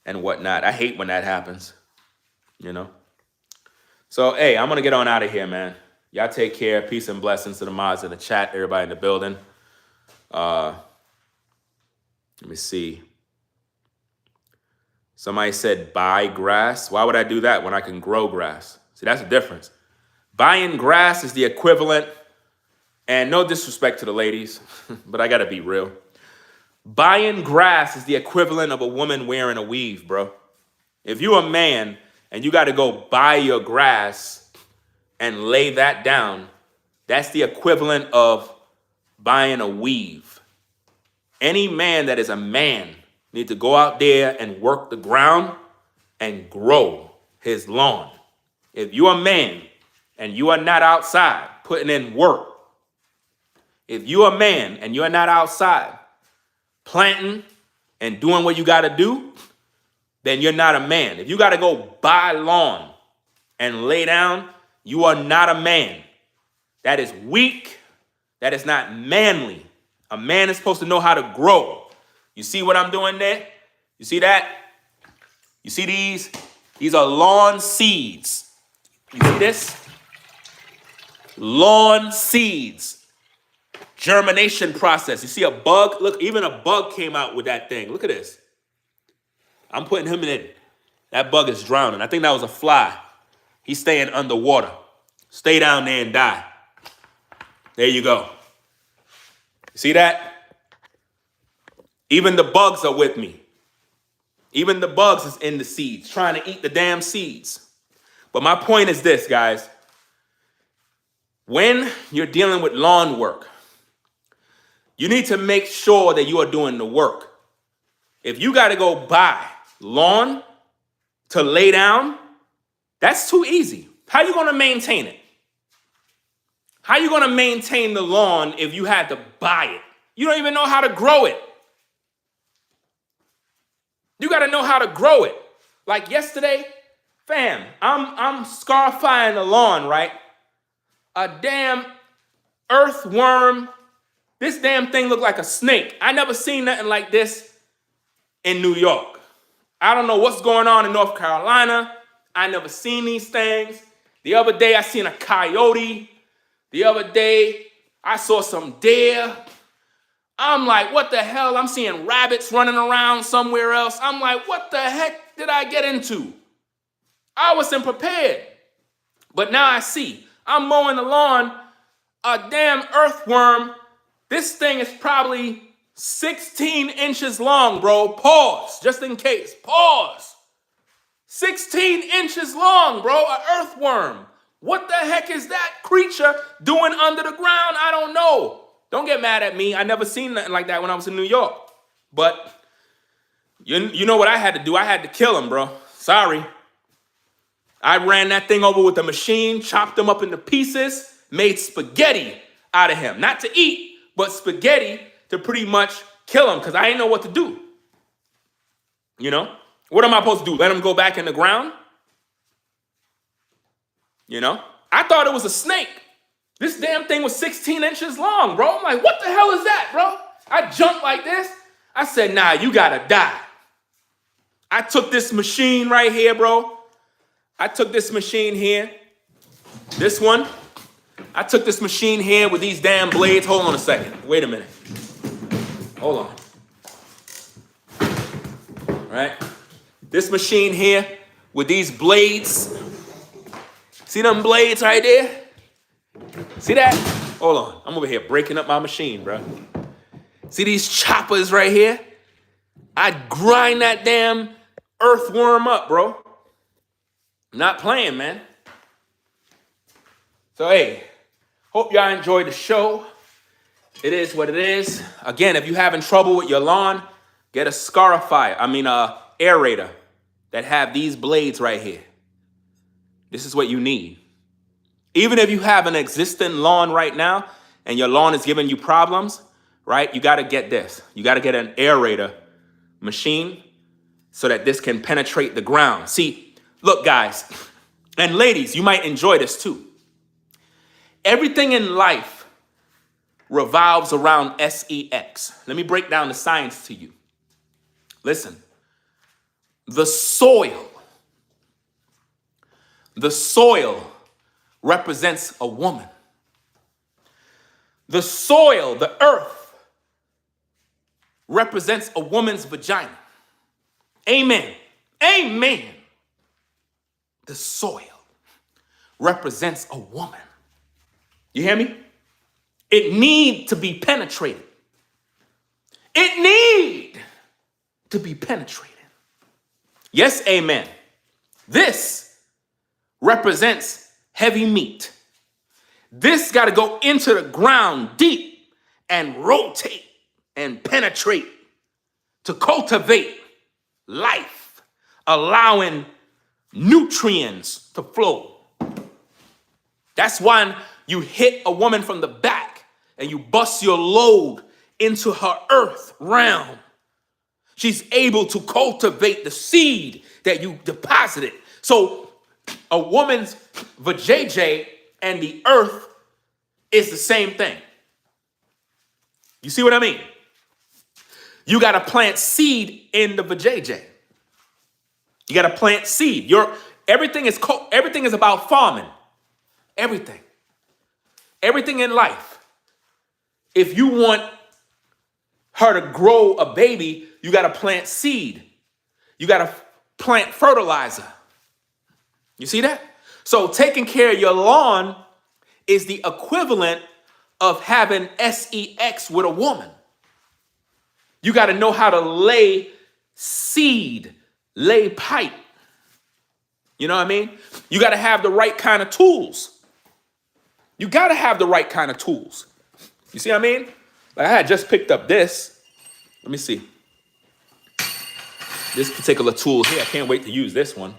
and whatnot. I hate when that happens, you know. So, hey, I'm going to get on out of here, man. Y'all take care. Peace and blessings to the mods in the chat, everybody in the building. Let me see. Somebody said buy grass. Why would I do that when I can grow grass? See, that's the difference. Buying grass is the equivalent, and no disrespect to the ladies, but I got to be real. Buying grass is the equivalent of a woman wearing a weave, bro. If you're a man and you got to go buy your grass and lay that down, that's the equivalent of buying a weave. Any man that is a man needs to go out there and work the ground and grow his lawn. If you're a man and you are not outside putting in work, if you're a man and you're not outside planting and doing what you got to do, then you're not a man. If you got to go buy lawn and lay down, you are not a man. That is weak. That is not manly. A man is supposed to know how to grow. You see what I'm doing there? You see that? You see these? These are lawn seeds. You see this? Lawn seeds. Germination process. You see a bug? Look, even a bug came out with that thing. Look at this. I'm putting him in it. That bug is drowning. I think that was a fly. He's staying underwater. Stay down there and die. There you go. See that? Even the bugs are with me. Even the bugs is in the seeds, trying to eat the damn seeds. But my point is this, guys. When you're dealing with lawn work, you need to make sure that you are doing the work. If you got to go buy lawn to lay down, that's too easy. How are you going to maintain it? How are you going to maintain the lawn if you had to buy it? You don't even know how to grow it. You got to know how to grow it. Like yesterday, fam, I'm scarifying the lawn, right? A damn earthworm. This damn thing looked like a snake. I never seen nothing like this in New York. I don't know what's going on in North Carolina. I never seen these things. The other day, I seen a coyote. The other day, I saw some deer. I'm like, what the hell? I'm seeing rabbits running around somewhere else. I'm like, what the heck did I get into? I wasn't prepared. But now I see. I'm mowing the lawn, a damn earthworm. This thing is probably 16 inches long, bro. Pause, just in case. Pause. 16 inches long, bro. An earthworm. What the heck is that creature doing under the ground? I don't know. Don't get mad at me. I never seen nothing like that when I was in New York. But you know what I had to do? I had to kill him, bro. Sorry. I ran that thing over with the machine, chopped him up into pieces, made spaghetti out of him. Not to eat, but spaghetti to pretty much kill him because I didn't know what to do. You know? What am I supposed to do? Let him go back in the ground? You know? I thought it was a snake. This damn thing was 16 inches long, bro. I'm like, what the hell is that, bro? I jumped like this. I said, nah, you gotta die. I took this machine right here, bro. I took this machine here. This one. I took this machine here with these damn blades. Hold on a second. Wait a minute. Hold on. Right? This machine here with these blades. See them blades right there? See that? Hold on. I'm over here breaking up my machine, bro. See these choppers right here? I grind that damn earthworm up, bro. Not playing, man. So, hey, hope y'all enjoyed the show. It is what it is. Again, if you're having trouble with your lawn, get a aerator that have these blades right here. This is what you need. Even if you have an existing lawn right now and your lawn is giving you problems, right? You got to get this. You got to get an aerator machine so that this can penetrate the ground. See, look, guys, and ladies, you might enjoy this too. Everything in life revolves around sex. Let me break down the science to you. Listen, the soil represents a woman. The soil, the earth, represents a woman's vagina. Amen. Amen. The soil represents a woman. You hear me? It need to be penetrated. It need to be penetrated. Yes, amen. This represents heavy meat. This got to go into the ground deep and rotate and penetrate to cultivate life, allowing nutrients to flow. That's when you hit a woman from the back and you bust your load into her earth realm. She's able to cultivate the seed that you deposited. So a woman's vajayjay and the earth is the same thing. You see what I mean? You got to plant seed in the vajayjay. You got to plant seed. Everything is about farming. Everything in life. If you want her to grow a baby, you got to plant seed. You got to plant fertilizer. You see that? So taking care of your lawn is the equivalent of having sex with a woman. You got to know how to lay seed, lay pipe. You know what I mean? You got to have the right kind of tools. You got to have the right kind of tools. You see what I mean? Like I had just picked up this. Let me see. This particular tool here. I can't wait to use this one.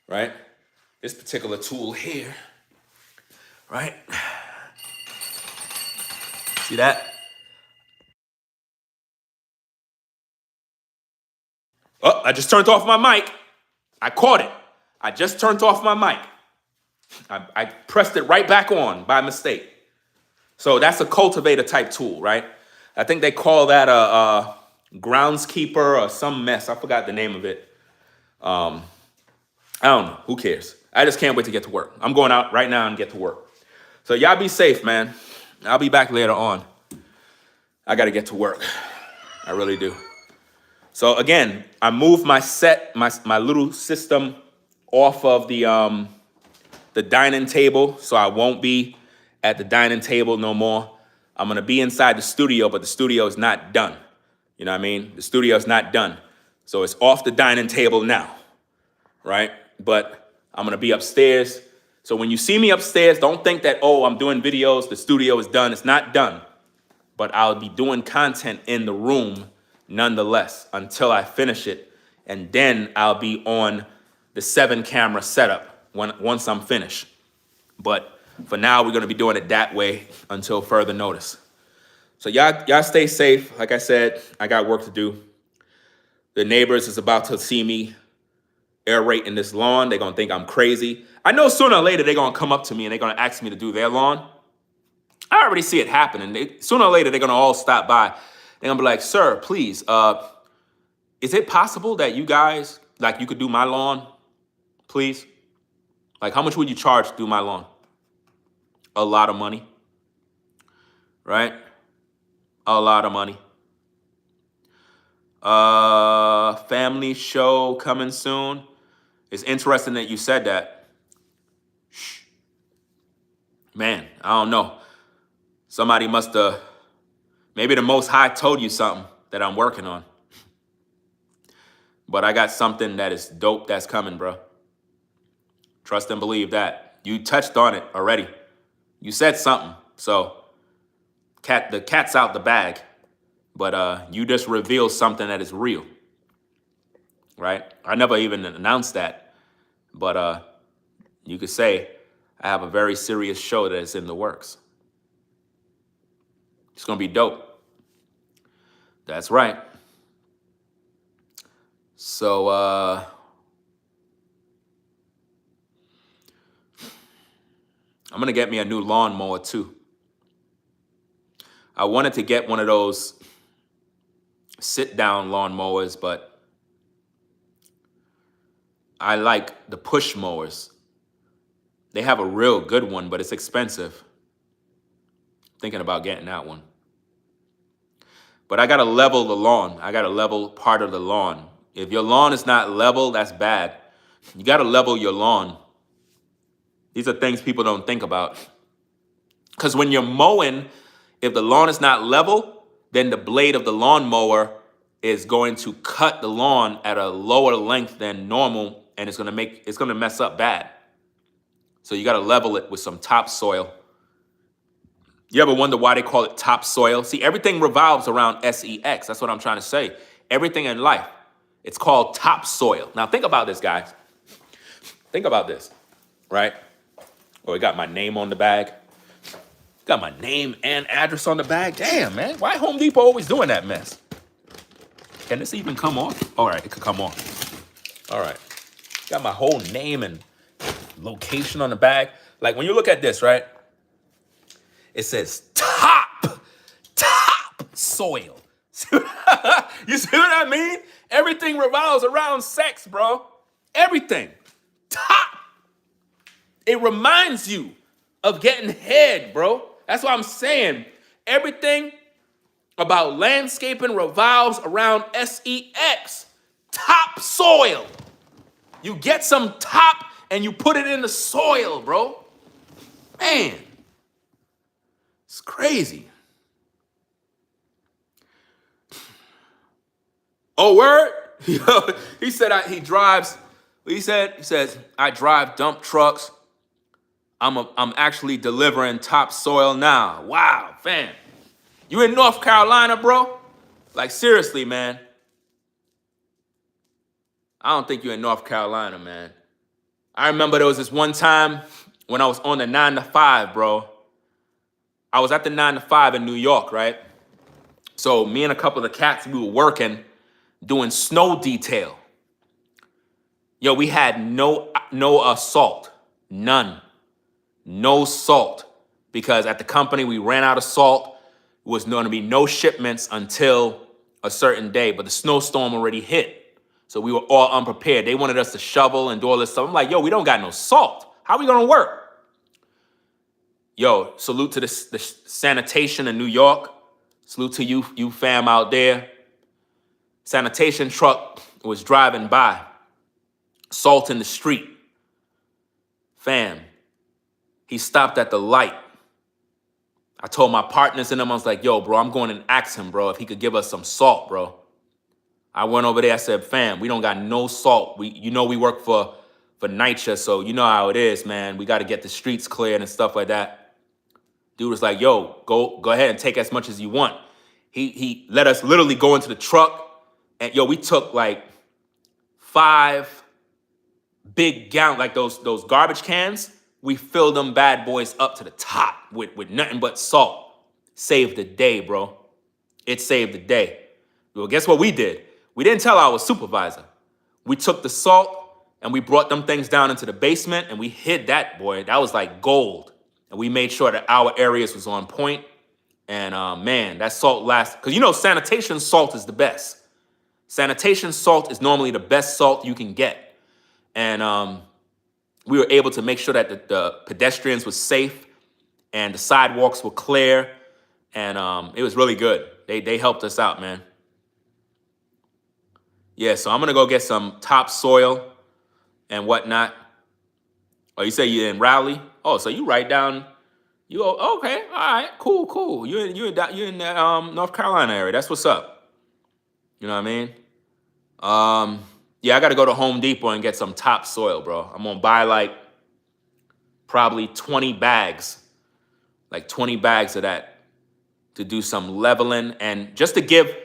Right? This particular tool here. Right? See that? Oh, I just turned off my mic. I caught it. I just turned off my mic. I pressed it right back on by mistake. So that's a cultivator type tool, right? I think they call that a groundskeeper or some mess. I forgot the name of it. I don't know. Who cares? I just can't wait to get to work. I'm going out right now and get to work. So y'all be safe, man. I'll be back later on. I got to get to work. I really do. So again, I moved my little system off of the dining table, so I won't be at the dining table no more. I'm gonna be inside the studio, but the studio is not done. You know what I mean? The studio is not done. So it's off the dining table now, right? But I'm gonna be upstairs. So when you see me upstairs, don't think that, oh, I'm doing videos, the studio is done. It's not done. But I'll be doing content in the room nonetheless until I finish it. And then I'll be on the 7-camera setup once I'm finished. But for now, we're gonna be doing it that way until further notice. So y'all stay safe. Like I said, I got work to do. The neighbors is about to see me aerating this lawn. They're gonna think I'm crazy. I know sooner or later they're gonna come up to me and they're gonna ask me to do their lawn. I already see it happening. Sooner or later they're gonna all stop by. They're gonna be like, sir, please, is it possible that you guys, like, you could do my lawn, please? Like, how much would you charge to do my lawn? A lot of money, right? A lot of money. Family show coming soon. It's interesting that you said that. Shh. Man, I don't know. Somebody must have, maybe the Most High told you something that I'm working on. But I got something that is dope that's coming, bro. Trust and believe that. You touched on it already. You said something, so the cat's out the bag. But you just revealed something that is real, right? I never even announced that, but you could say I have a very serious show that is in the works. It's gonna be dope. That's right. So I'm gonna get me a new lawnmower too. I wanted to get one of those sit-down lawnmowers, but I like the push mowers. They have a real good one, but it's expensive. Thinking about getting that one. But I gotta level the lawn. I gotta level part of the lawn. If your lawn is not level, that's bad. You gotta level your lawn. These are things people don't think about. Because when you're mowing, if the lawn is not level, then the blade of the lawnmower is going to cut the lawn at a lower length than normal, and it's gonna mess up bad. So you gotta level it with some topsoil. You ever wonder why they call it topsoil? See, everything revolves around sex. That's what I'm trying to say. Everything in life, it's called topsoil. Now think about this, guys. Think about this, right? Oh, we got my name on the bag. Got my name and address on the bag. Damn, man. Why Home Depot always doing that mess? Can this even come off? All right, it could come off. All right. Got my whole name and location on the bag. Like, when you look at this, right? It says top soil. You see what I mean? Everything revolves around sex, bro. Everything. Top. It reminds you of getting head, bro. That's what I'm saying. Everything about landscaping revolves around sex. Topsoil. You get some top and you put it in the soil, bro. Man, it's crazy. Oh, word? He said he drives. He says I drive dump trucks. I'm actually delivering topsoil now. Wow, fam. You in North Carolina, bro? Like, seriously, man. I don't think you're in North Carolina, man. I remember there was this one time when I was on the 9 to 5, bro. I was at the 9 to 5 in New York, right? So me and a couple of the cats, we were working, doing snow detail. Yo, we had no salt. None. No salt. Because at the company, we ran out of salt. There was going to be no shipments until a certain day. But the snowstorm already hit. So we were all unprepared. They wanted us to shovel and do all this stuff. I'm like, yo, we don't got no salt. How are we going to work? Yo, salute to the sanitation in New York. Salute to you fam out there. Sanitation truck was driving by. Salt in the street. Fam, he stopped at the light. I told my partners in them, I was like, yo, bro, I'm going and ask him, bro, if he could give us some salt, bro. I went over there, I said, fam, we don't got no salt. We work for NYCHA, so you know how it is, man. We got to get the streets cleared and stuff like that. Dude was like, yo, go ahead and take as much as you want. He let us literally go into the truck, and yo, we took like 5 big gallon, like those garbage cans. We filled them bad boys up to the top with nothing but salt. Saved the day, bro. It saved the day. Well, guess what we did? We didn't tell our supervisor. We took the salt and we brought them things down into the basement and we hid that, boy. That was like gold. And we made sure that our areas was on point. And man, that salt lasts. Because you know, sanitation salt is the best. Sanitation salt is normally the best salt you can get. And we were able to make sure that the pedestrians were safe and the sidewalks were clear. And it was really good. They helped us out, man. Yeah, so I'm going to go get some topsoil and whatnot. Oh, you say you're in Raleigh? Oh, so you right down. You go, okay, all right, cool. You're in that North Carolina area. That's what's up. You know what I mean? Yeah, I got to go to Home Depot and get some topsoil, bro. I'm going to buy like probably 20 bags. Like 20 bags of that to do some leveling and just to give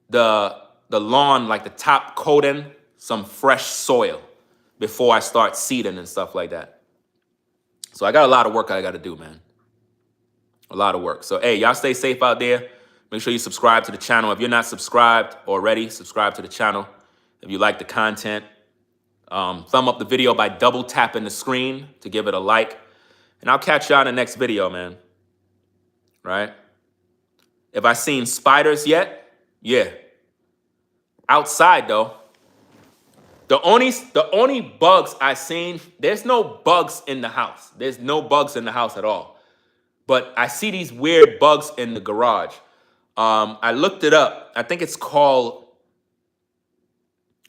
the lawn, like the top coating, some fresh soil before I start seeding and stuff like that. So I got a lot of work I got to do, man. A lot of work. So, hey, y'all stay safe out there. Make sure you subscribe to the channel. If you're not subscribed already, subscribe to the channel. If you like the content, thumb up the video by double tapping the screen to give it a like. And I'll catch y'all in the next video, man. Right? If I seen spiders yet? Yeah. Outside, though. The only bugs I seen, there's no bugs in the house. There's no bugs in the house at all. But I see these weird bugs in the garage. I looked it up. I think it's called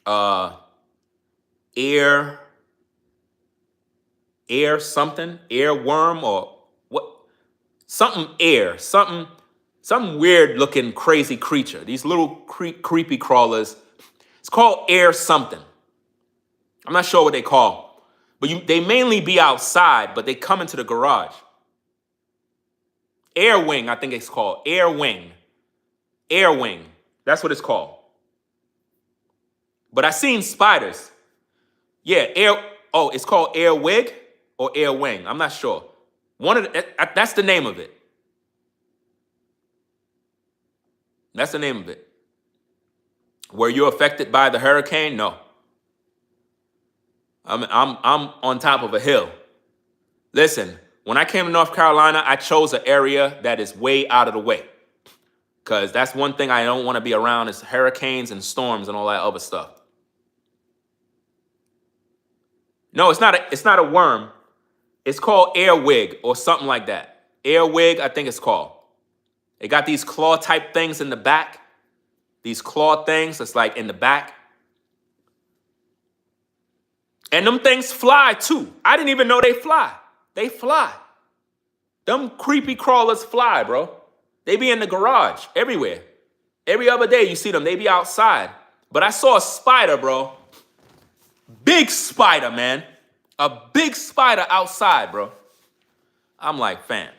air something, airworm or what? Something weird looking crazy creature. These little creepy crawlers. It's called air something. I'm not sure what they call, but they mainly be outside, but they come into the garage. Air wing, I think it's called. Air wing. Air wing. That's what it's called. But I seen spiders. Yeah, it's called air wig or air wing. I'm not sure. That's the name of it. That's the name of it. Were you affected by the hurricane? No. I'm on top of a hill. Listen, when I came to North Carolina, I chose an area that is way out of the way. Because that's one thing I don't want to be around is hurricanes and storms and all that other stuff. No, it's not a worm. It's called air wig or something like that. Air wig, I think it's called. It got these claw type things in the back. These claw things that's like in the back. And them things fly too. I didn't even know they fly. They fly. Them creepy crawlers fly, bro. They be in the garage everywhere. Every other day you see them. They be outside. But I saw a spider, bro. Big spider, man. A big spider outside, bro. I'm like, fam,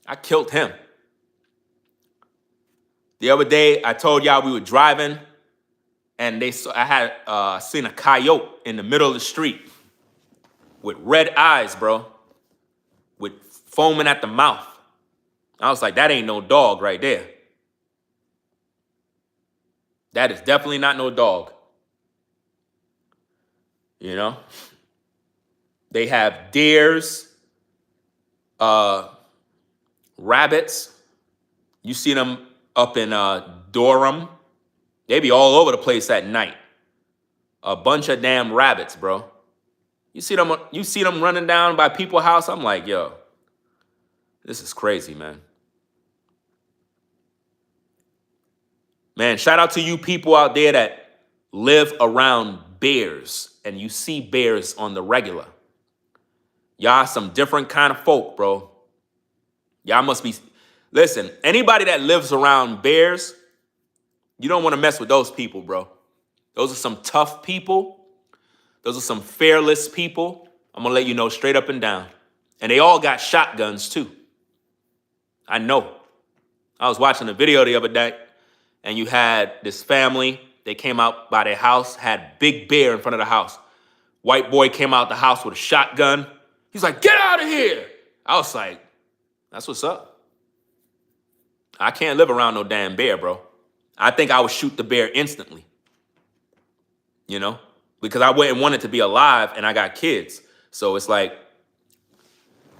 I killed him. The other day, I told y'all we were driving, and I had seen a coyote in the middle of the street with red eyes, bro, with foaming at the mouth. I was like, that ain't no dog right there. That is definitely not no dog. You know? They have deers, rabbits. You see them up in Durham. They be all over the place at night. A bunch of damn rabbits, bro. You see them running down by people's house. I'm like, yo, this is crazy, man. Man, shout out to you people out there that live around bears and you see bears on the regular. Y'all some different kind of folk, bro. Y'all must be. Listen, anybody that lives around bears, you don't want to mess with those people, bro. Those are some tough people. Those are some fearless people. I'm gonna let you know straight up and down. And they all got shotguns too. I know. I was watching a video the other day, and you had this family. They came out by their house, had big bear in front of the house. White boy came out the house with a shotgun. He's like, "Get out of here!" I was like, "That's what's up." I can't live around no damn bear, bro. I think I would shoot the bear instantly, you know, because I wouldn't want it to be alive, and I got kids. So it's like,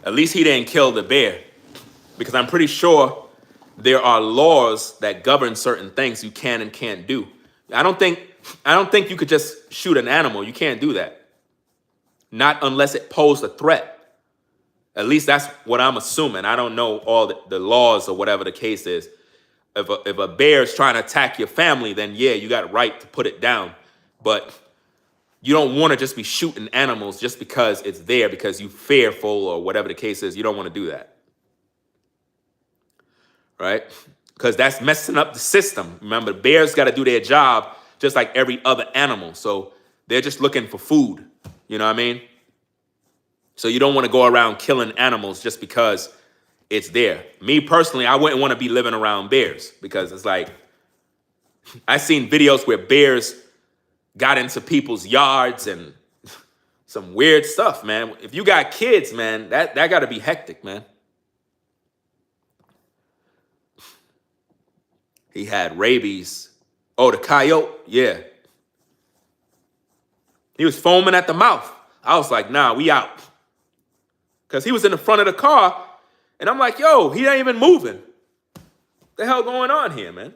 at least he didn't kill the bear, because I'm pretty sure there are laws that govern certain things you can and can't do. I don't think you could just shoot an animal. You can't do that. Not unless it posed a threat. At least that's what I'm assuming. I don't know all the laws or whatever the case is. If a bear is trying to attack your family, then yeah, you got a right to put it down. But you don't want to just be shooting animals just because it's there, because you fearful or whatever the case is. You don't want to do that. Right? Because that's messing up the system. Remember, bears got to do their job just like every other animal. So they're just looking for food. You know what I mean? So you don't want to go around killing animals just because it's there. Me personally, I wouldn't want to be living around bears, because it's like, I've seen videos where bears got into people's yards and some weird stuff, man. If you got kids, man, that got to be hectic, man. He had rabies. Oh, the coyote? Yeah. He was foaming at the mouth. I was like, nah, we out. Because he was in the front of the car, and I'm like, yo, he ain't even moving. What the hell going on here, man?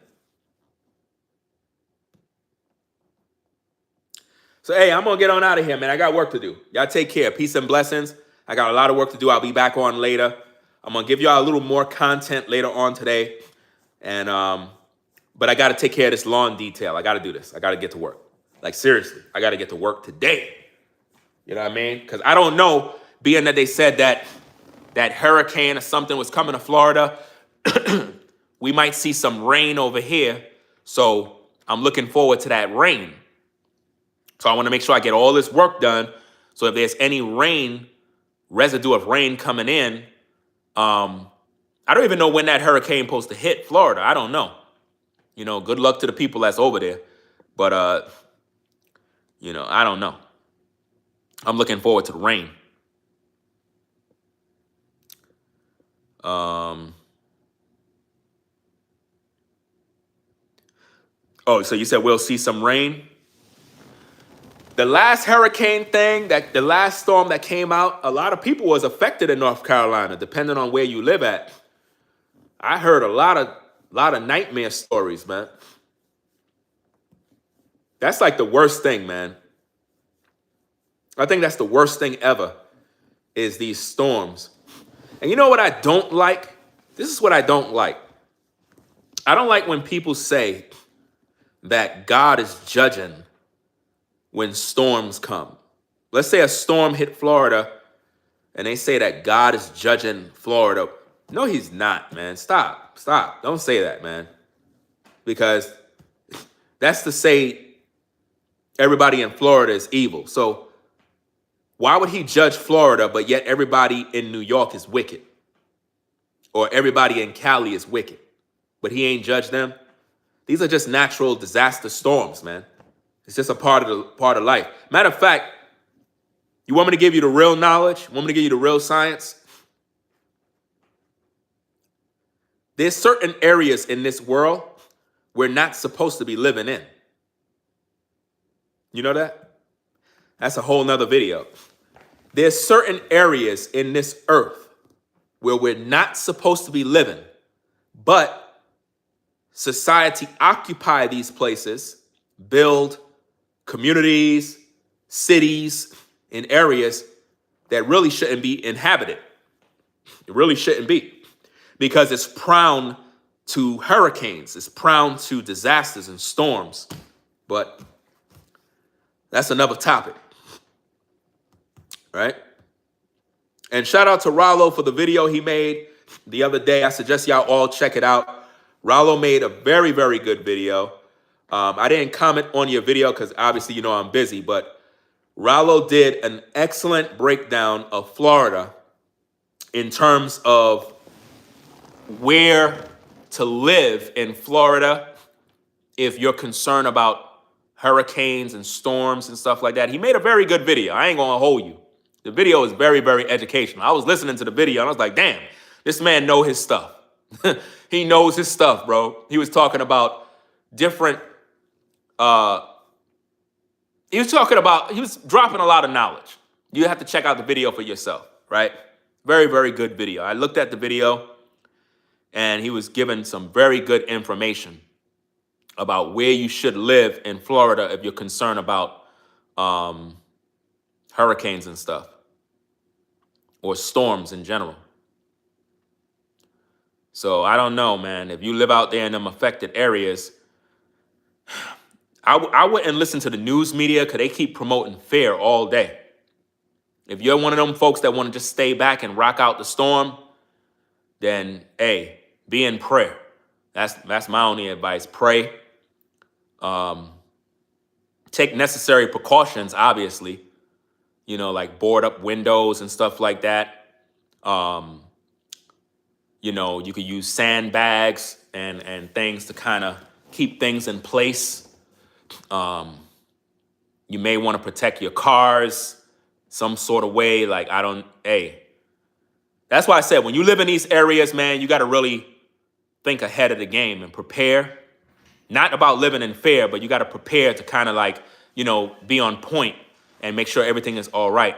So, hey, I'm going to get on out of here, man. I got work to do. Y'all take care. Peace and blessings. I got a lot of work to do. I'll be back on later. I'm going to give y'all a little more content later on today. And, but I got to take care of this lawn detail. I got to do this. I got to get to work. Like, seriously, I got to get to work today. You know what I mean? Because I don't know, being that they said that hurricane or something was coming to Florida, we might see some rain over here. So I'm looking forward to that rain. So I want to make sure I get all this work done. So if there's any rain, residue of rain coming in, I don't even know when that hurricane supposed to hit Florida. I don't know. You know, good luck to the people that's over there. But, you know, I don't know. I'm looking forward to the rain. Oh, so you said we'll see some rain? The last hurricane thing, the last storm that came out, a lot of people was affected in North Carolina, depending on where you live at. I heard a lot of nightmare stories, man. That's like the worst thing, man. I think that's the worst thing ever, is these storms. And you know what I don't like? This is what I don't like. I don't like when people say that God is judging when storms come. Let's say a storm hit Florida and they say that God is judging Florida. No, he's not, man. Stop. Don't say that, man. Because that's to say everybody in Florida is evil. So why would he judge Florida, but yet everybody in New York is wicked? Or everybody in Cali is wicked, but he ain't judged them? These are just natural disaster storms, man. It's just a part of life. Matter of fact, you want me to give you the real knowledge? Want me to give you the real science? There's certain areas in this world we're not supposed to be living in. You know that? That's a whole nother video. There's certain areas in this earth where we're not supposed to be living, but society occupy these places, build communities, cities, in areas that really shouldn't be inhabited. It really shouldn't be, because it's prone to hurricanes. It's prone to disasters and storms. But that's another topic, right? And shout out to Rollo for the video he made the other day. I suggest y'all all check it out. Rollo made a very, very good video. I didn't comment on your video because obviously you know I'm busy, but Rollo did an excellent breakdown of Florida in terms of where to live in Florida if you're concerned about hurricanes and storms and stuff like that. He made a very good video. I ain't gonna hold you. The video is very, very educational. I was listening to the video and I was like, damn, this man know his stuff. He knows his stuff, bro. He was talking about different, he was dropping a lot of knowledge. You have to check out the video for yourself, right? Very, very good video. I looked at the video and he was giving some very good information about where you should live in Florida if you're concerned about hurricanes and stuff or storms in general. So I don't know, man. If you live out there in them affected areas, I wouldn't listen to the news media because they keep promoting fear all day. If you're one of them folks that want to just stay back and rock out the storm, then, hey, be in prayer. That's my only advice. Pray. Take necessary precautions, obviously. You know, like board up windows and stuff like that. You know, you could use sandbags and things to kind of keep things in place. You may want to protect your cars some sort of way. Like, that's why I said, when you live in these areas, man, you got to really think ahead of the game and prepare. Not about living in fear, but you got to prepare to kind of like, you know, be on point and make sure everything is all right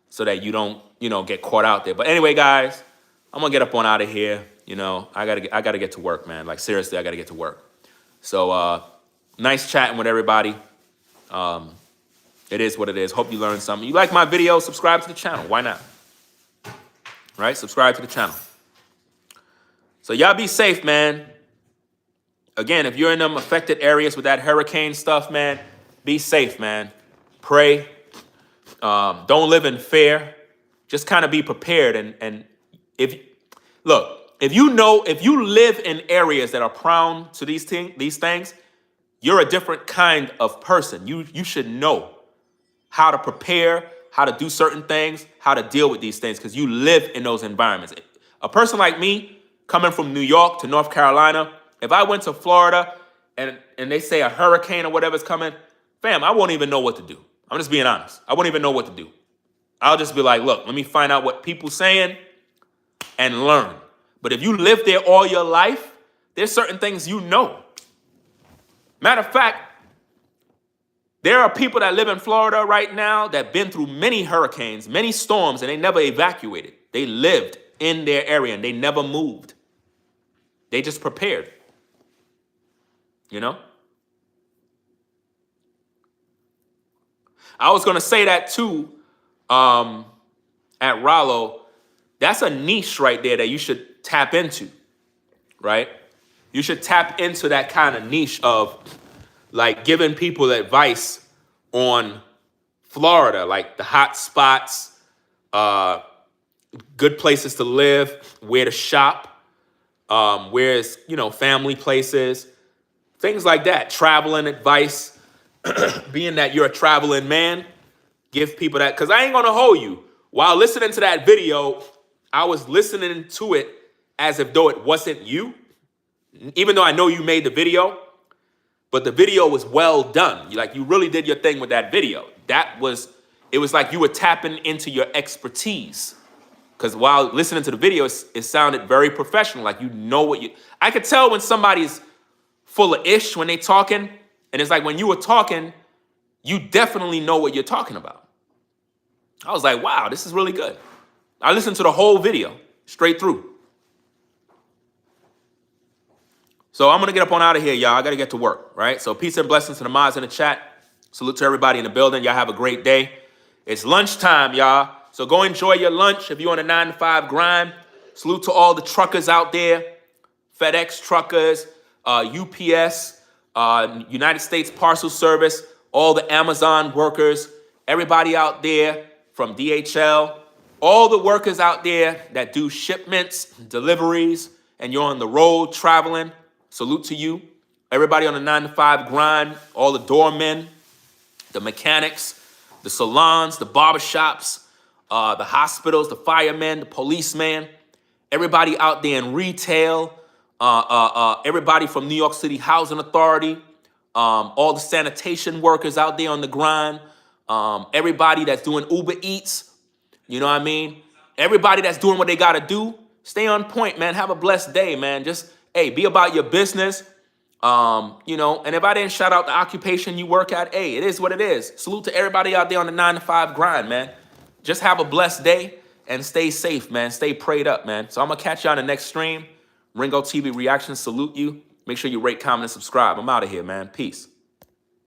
so that you don't, you know, get caught out there. But anyway, guys, I'm going to get up on out of here. You know, I got to get to work, man. Like, seriously, I got to get to work. So, nice chatting with everybody. It is what it is. Hope you learned something. You like my video, subscribe to the channel. Why not? Right? Subscribe to the channel. So y'all be safe, man. Again, if you're in them affected areas with that hurricane stuff, man, be safe, man. Pray. Don't live in fear. Just kind of be prepared. And if you live in areas that are prone to these things, you're a different kind of person. You should know how to prepare, how to do certain things, how to deal with these things, because you live in those environments. A person like me, coming from New York to North Carolina, if I went to Florida and they say a hurricane or whatever's coming, fam, I won't even know what to do. I'm just being honest. I won't even know what to do. I'll just be like, look, let me find out what people saying and learn. But if you live there all your life, there's certain things you know. Matter of fact, there are people that live in Florida right now that have been through many hurricanes, many storms, and they never evacuated. They lived in their area and they never moved. They just prepared. You know? I was going to say that too at Rollo. That's a niche right there that you should tap into, right? You should tap into that kind of niche of like giving people advice on Florida, like the hot spots, good places to live, where to shop, where's, you know, family places, things like that. Traveling advice, being that you're a traveling man, give people that. Because I ain't going to hold you. While listening to that video, I was listening to it as if though it wasn't you, even though I know you made the video. But the video was well done. You really did your thing with that video. It was like you were tapping into your expertise. Because while listening to the video, it sounded very professional. Like you know I could tell when somebody's full of ish when they talking. And it's like when you were talking, you definitely know what you're talking about. I was like, wow, this is really good. I listened to the whole video straight through. So I'm going to get up on out of here, y'all. I got to get to work, right? So peace and blessings to the mods in the chat. Salute to everybody in the building. Y'all have a great day. It's lunchtime, y'all. So go enjoy your lunch if you're on a 9-to-5 grind. Salute to all the truckers out there, FedEx truckers, UPS, United States Parcel Service, all the Amazon workers, everybody out there from DHL, All the workers out there that do shipments, deliveries, and you're on the road traveling, salute to you. Everybody on the 9 to 5 grind, all the doormen, the mechanics, the salons, the barbershops, the hospitals, the firemen, the policemen, everybody out there in retail, everybody from New York City Housing Authority, all the sanitation workers out there on the grind, everybody that's doing Uber Eats, you know what I mean? Everybody that's doing what they got to do, stay on point, man. Have a blessed day, man. Just, hey, be about your business. You know, and if I didn't shout out the occupation you work at, hey, it is what it is. Salute to everybody out there on the 9 to 5 grind, man. Just have a blessed day and stay safe, man. Stay prayed up, man. So I'm going to catch you on the next stream. Ringo TV Reactions salute you. Make sure you rate, comment, and subscribe. I'm out of here, man. Peace.